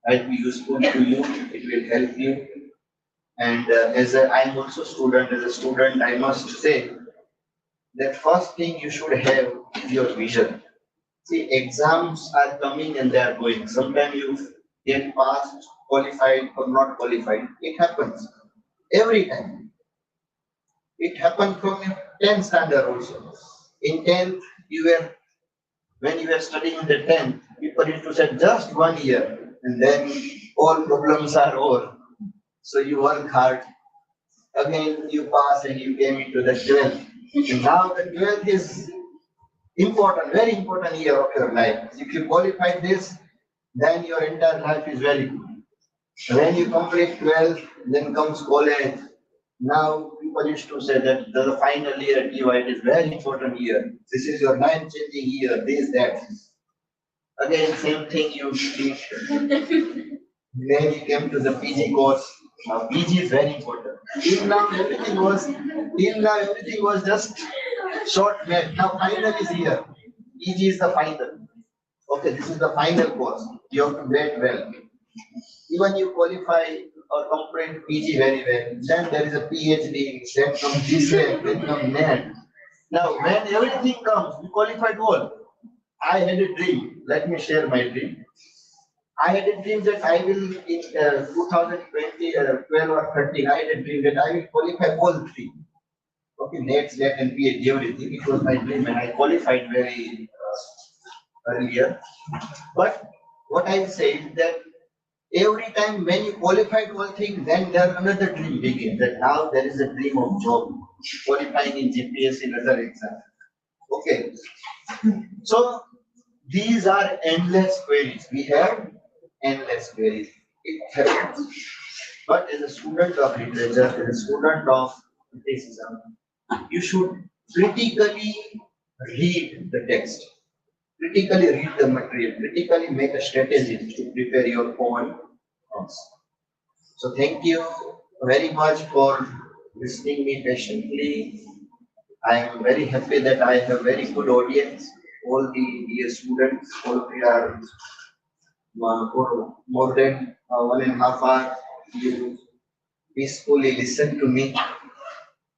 might be useful to you. It will help you. And I am also student. As a student, I must say that first thing you should have is your vision. See, exams are coming and they are going. Sometimes you get passed, qualified, or not qualified. It happens every time. It happened from your 10th standard also. In 10th, when you were studying in the 10th, people used to say just 1 year, and then all problems are over. So you work hard. Again, you pass and you came into the 12th. And now the 12th is important, very important year of your life. If you qualify this, then your entire life is very good. When you complete 12th, then comes college, Now people used to say that the final year at DY is very important year. This is your mind changing year, this, that. Again, same thing you did. Then you came to the PG course. Now PG is very important. Till now everything was just short man. Now final is here. PG is the final. Okay, this is the final course. You have to grade well. Even you qualify or complete PG very well. Then there is a PhD, then comes GSEC, then comes NET. Now when everything comes, we qualified all. I had a dream. Let me share my dream. I had a dream that I will in 2020, 12 or 13, I had a dream that I will qualify all three. Okay, NET, SLET and PhD, everything. It was my dream and I qualified very earlier. But what I say is that every time when you qualified one thing, then there another dream begins. That now there is a dream of job, qualifying in GPS in other exams. Okay. So these are endless queries. We have endless queries. It happens. But as a student of literature, as a student of criticism, you should critically read the text, critically read the material, critically make a strategy to prepare your own notes. So thank you very much for listening me patiently. I am very happy that I have very good audience. All the dear students, all of you are for more than 1.5 hours. You peacefully listen to me.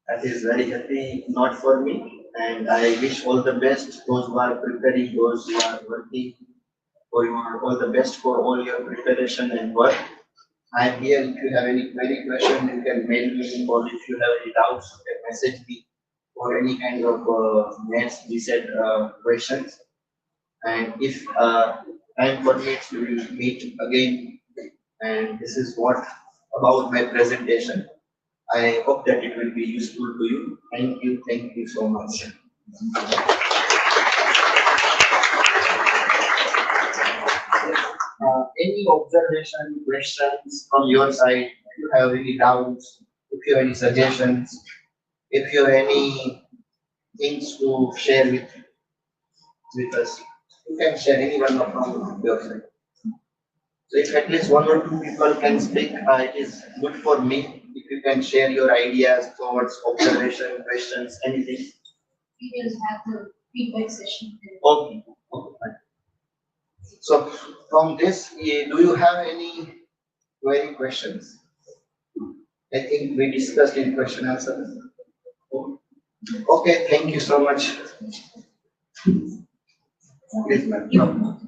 That is very happy, not for me. And I wish all the best those who are preparing, those who are working for your all the best for all your preparation and work. I am here. If you have any query question, you can mail me, or if you have any doubts, you can message me or any kind of next reset questions. And if time permits, we will meet again. And this is what about my presentation. I hope that it will be useful to you. Thank you so much. Any observation, questions from your side? If you have any doubts, if you have any suggestions, if you have any things to share with us, you can share any one from your side. So if at least one or two people can speak, it is good for me. If you can share your ideas, thoughts, observation, questions, anything. We will have the feedback session. Okay. Okay, fine. So from this, do you have any query questions? I think we discussed in question answer. Okay, thank you so much. Please, ma'am. No.